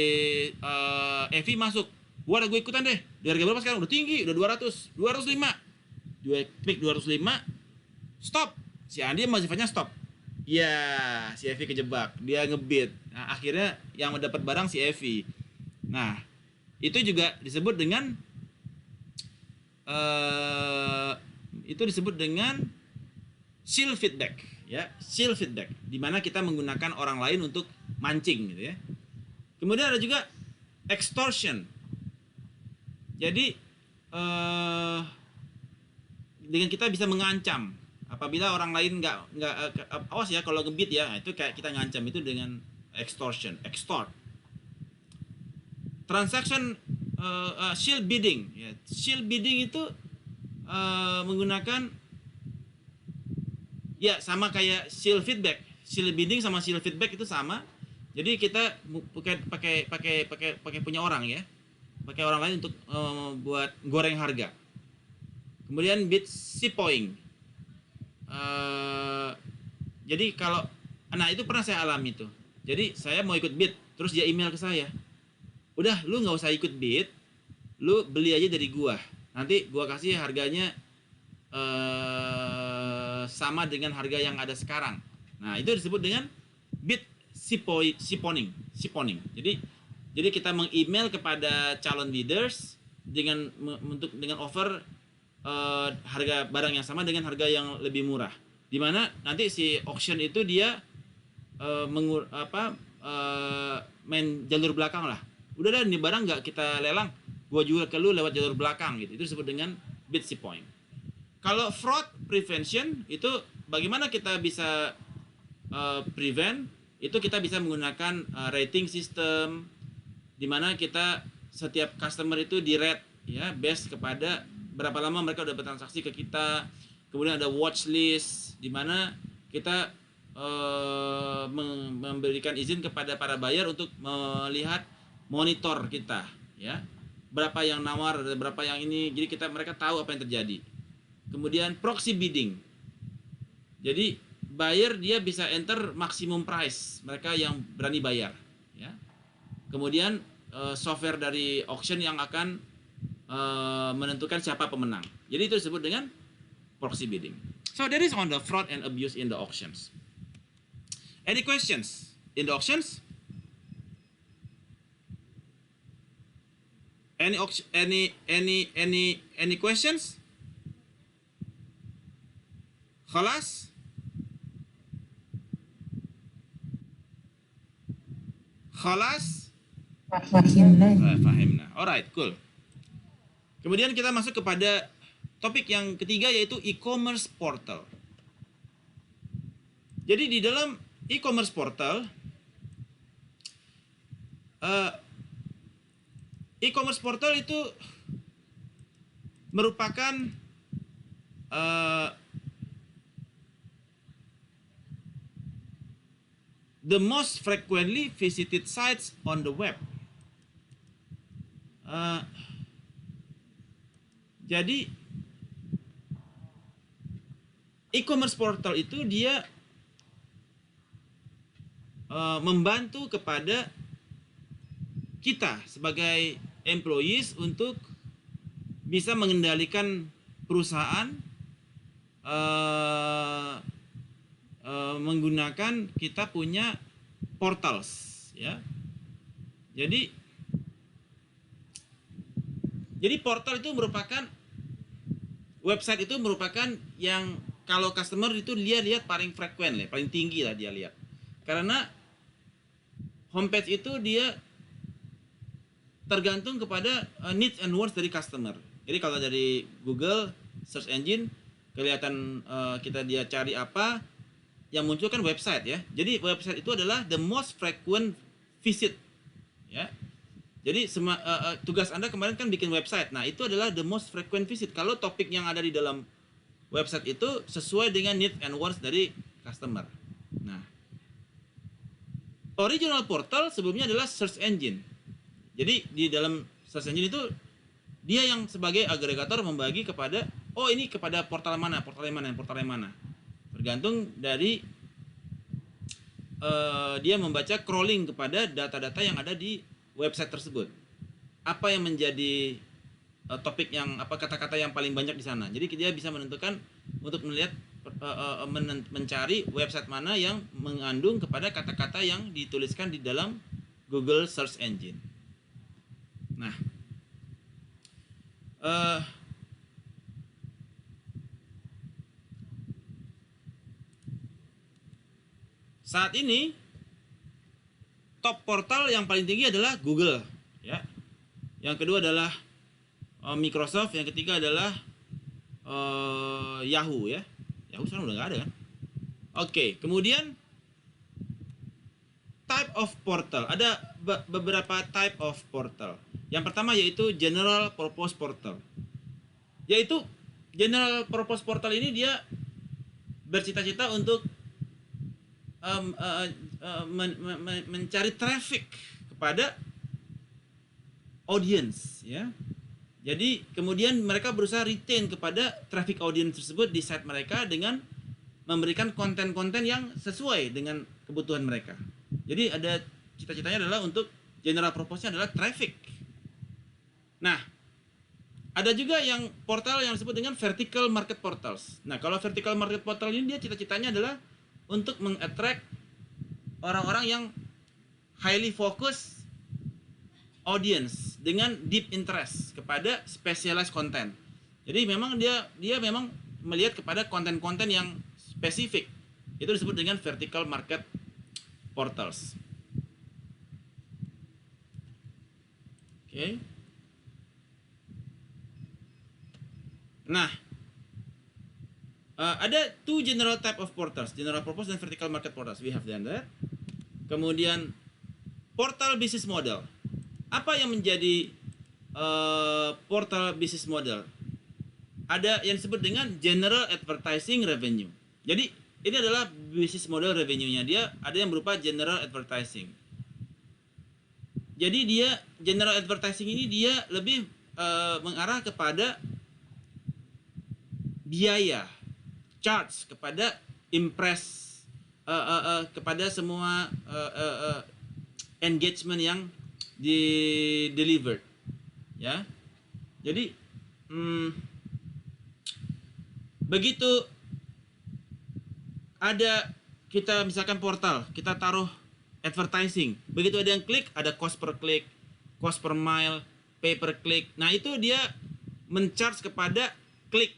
Evi masuk. Wah, gue ikutan deh. Di harga berapa sekarang? Udah tinggi, udah 200, 205. Dua klik 205. Stop. Si Andi sama Zevanya stop. Ya, si Evi kejebak. Dia ngebid. Nah, akhirnya yang mendapat barang si Evi. Nah, itu juga disebut dengan shield feedback, ya, shield feedback, di mana kita menggunakan orang lain untuk mancing, gitu ya. Kemudian ada juga extortion. Jadi dengan kita bisa mengancam apabila orang lain nggak awas ya kalau ngebit ya, itu kayak kita ngancam, itu dengan extortion, extort. Transaction shield bidding, ya. Shield bidding itu menggunakan ya sama kayak shield feedback. Shield bidding sama shield feedback itu sama. Jadi kita pakai punya orang ya, pakai orang lain untuk buat goreng harga. Kemudian bid siphoing. Jadi kalau itu pernah saya alami tuh. Jadi saya mau ikut bid, terus dia email ke saya. Udah, lu nggak usah ikut bid, lu beli aja dari gua. Nanti gua kasih harganya sama dengan harga yang ada sekarang. Nah, itu disebut dengan bid siphoning. Jadi kita meng-email kepada calon bidders dengan offer harga barang yang sama dengan harga yang lebih murah. Di mana nanti si auction itu dia main jalur belakang lah. Udah dah, ini barang nggak kita lelang, gua jual ke lu lewat jalur belakang gitu. Itu disebut dengan bid siphoing. Kalau fraud prevention itu bagaimana kita bisa prevent? Itu kita bisa menggunakan rating system, di mana kita setiap customer itu di rate ya, based kepada berapa lama mereka udah bertransaksi ke kita. Kemudian ada watch list, di mana kita memberikan izin kepada para buyer untuk melihat monitor kita ya, berapa yang nawar, berapa yang ini, jadi mereka tahu apa yang terjadi. Kemudian proxy bidding, jadi buyer dia bisa enter maximum price mereka yang berani bayar ya. Kemudian software dari auction yang akan menentukan siapa pemenang. Jadi itu disebut dengan proxy bidding. So that is on the fraud and abuse in the auctions. Any questions in the auctions? Any questions? Khalas? Khalas? Fahimna. Alright, cool. Kemudian kita masuk kepada topik yang ketiga, yaitu e-commerce portal. Jadi di dalam e-commerce portal, e-commerce portal itu merupakan the most frequently visited sites on the web. Jadi e-commerce portal itu dia membantu kepada kita sebagai employees untuk bisa mengendalikan perusahaan menggunakan kita punya portals ya. Jadi portal itu merupakan website, itu merupakan yang kalau customer itu dia lihat paling frekuen lah, paling tinggi lah dia lihat. Karena homepage itu dia tergantung kepada needs and wants dari customer. Jadi kalau dari Google search engine kelihatan dia cari apa, yang muncul kan website ya. Jadi website itu adalah the most frequent visit ya. Jadi tugas Anda kemarin kan bikin website. Nah, itu adalah the most frequent visit. Kalau topik yang ada di dalam website itu sesuai dengan need and wants dari customer. Nah, original portal sebelumnya adalah search engine. Jadi di dalam search engine itu dia yang sebagai agregator membagi kepada ini kepada portal mana, portal yang mana, portal yang mana. Tergantung dari dia membaca crawling kepada data-data yang ada di website tersebut. Apa yang menjadi topik yang kata-kata yang paling banyak di sana. Jadi dia bisa menentukan untuk melihat mencari website mana yang mengandung kepada kata-kata yang dituliskan di dalam Google Search Engine. Nah, saat ini top portal yang paling tinggi adalah Google, ya. Yang kedua adalah Microsoft, yang ketiga adalah Yahoo ya. Yahoo sekarang udah nggak ada kan? Oke, kemudian type of portal. Ada beberapa type of portal. Yang pertama yaitu general purpose portal. Yaitu general purpose portal ini dia bercita-cita untuk mencari traffic kepada audience ya. Jadi kemudian mereka berusaha retain kepada traffic audience tersebut di site mereka dengan memberikan konten-konten yang sesuai dengan kebutuhan mereka. Jadi ada cita-citanya adalah untuk general purpose-nya adalah traffic. Nah, ada juga yang portal yang disebut dengan vertical market portals. Nah, kalau vertical market portal ini dia cita-citanya adalah untuk meng-attract orang-orang yang highly focus audience dengan deep interest kepada specialized content. Jadi memang dia memang melihat kepada konten-konten yang spesifik. Itu disebut dengan vertical market portals. Oke. Nah, ada two general type of portals, general purpose dan vertical market portals. We have done that. Kemudian portal business model. Apa yang menjadi portal business model? Ada yang disebut dengan general advertising revenue. Jadi ini adalah business model revenue-nya. Dia ada yang berupa general advertising. Jadi dia general advertising ini dia lebih mengarah kepada biaya, charge kepada impress kepada semua engagement yang di delivered ya. Jadi begitu ada kita misalkan portal, kita taruh advertising, begitu ada yang klik, ada cost per klik, cost per mile, pay per click. Nah, itu dia men-charge kepada klik,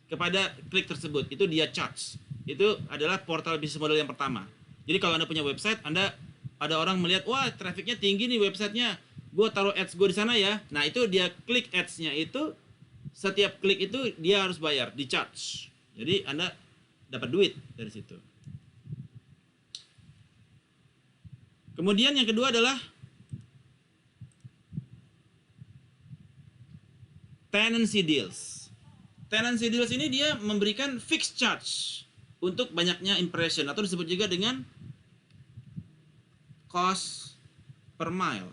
kepada klik tersebut. Itu dia charge. Itu adalah portal business model yang pertama. Jadi kalau Anda punya website, ada orang melihat, wah trafficnya tinggi nih websitenya, gue taruh ads gue di sana ya. Nah, itu dia klik ads-nya itu, setiap klik itu dia harus bayar, di charge. Jadi Anda dapat duit dari situ. Kemudian yang kedua adalah tenancy deals. Tenancy deals ini dia memberikan fixed charge untuk banyaknya impression, atau disebut juga dengan cost per mile.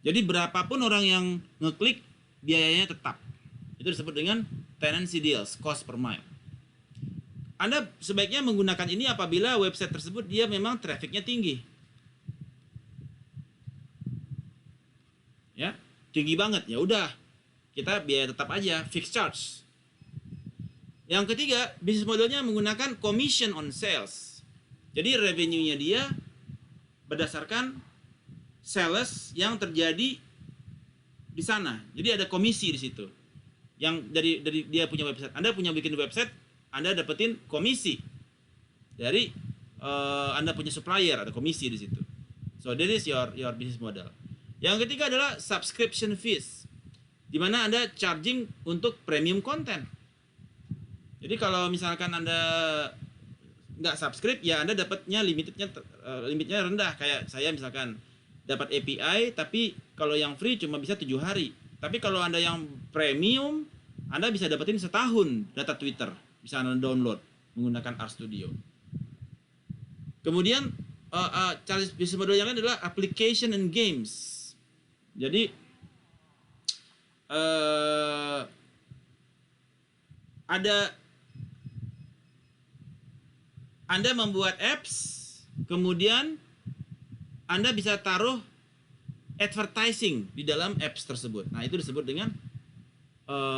Jadi berapapun orang yang ngeklik, biayanya tetap. Itu disebut dengan tenancy deals, cost per mile. Anda sebaiknya menggunakan ini apabila website tersebut dia memang trafficnya tinggi. Ya, tinggi banget. Ya udah, kita biaya tetap aja, fixed charge. Yang ketiga, bisnis modelnya menggunakan commission on sales. Jadi revenue-nya dia berdasarkan sales yang terjadi di sana. Jadi ada komisi di situ. Yang dari dia punya website. Anda punya bikin website, Anda dapetin komisi dari Anda punya supplier, ada komisi di situ. So that is your business model. Yang ketiga adalah subscription fees, di mana Anda charging untuk premium content. Jadi kalau misalkan Anda nggak subscribe ya Anda dapatnya limitnya rendah, kayak saya misalkan dapat API, tapi kalau yang free cuma bisa 7 hari. Tapi kalau Anda yang premium, Anda bisa dapetin setahun data Twitter, bisa Anda download menggunakan RStudio. Kemudian bisnis model yang lain adalah application and games. Jadi Anda membuat apps, kemudian Anda bisa taruh advertising di dalam apps tersebut. Nah, itu disebut dengan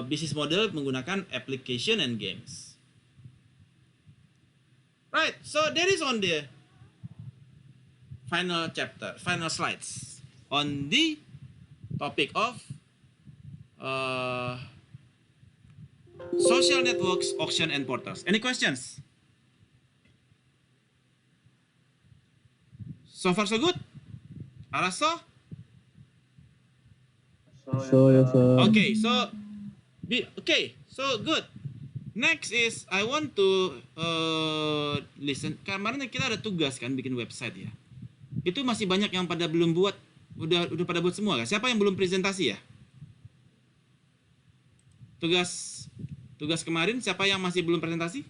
bisnis model menggunakan application and games. Right, so that is on the final chapter, final slides on the topic of social networks, auction, and portals. Any questions? So far so good? Araso? So, yes, sir. Okay, so good. Next is I want to listen. Kemarin kita ada tugas kan bikin website ya. Itu masih banyak yang pada belum buat. Udah pada buat semua kan? Siapa yang belum presentasi ya? Tugas kemarin siapa yang masih belum presentasi?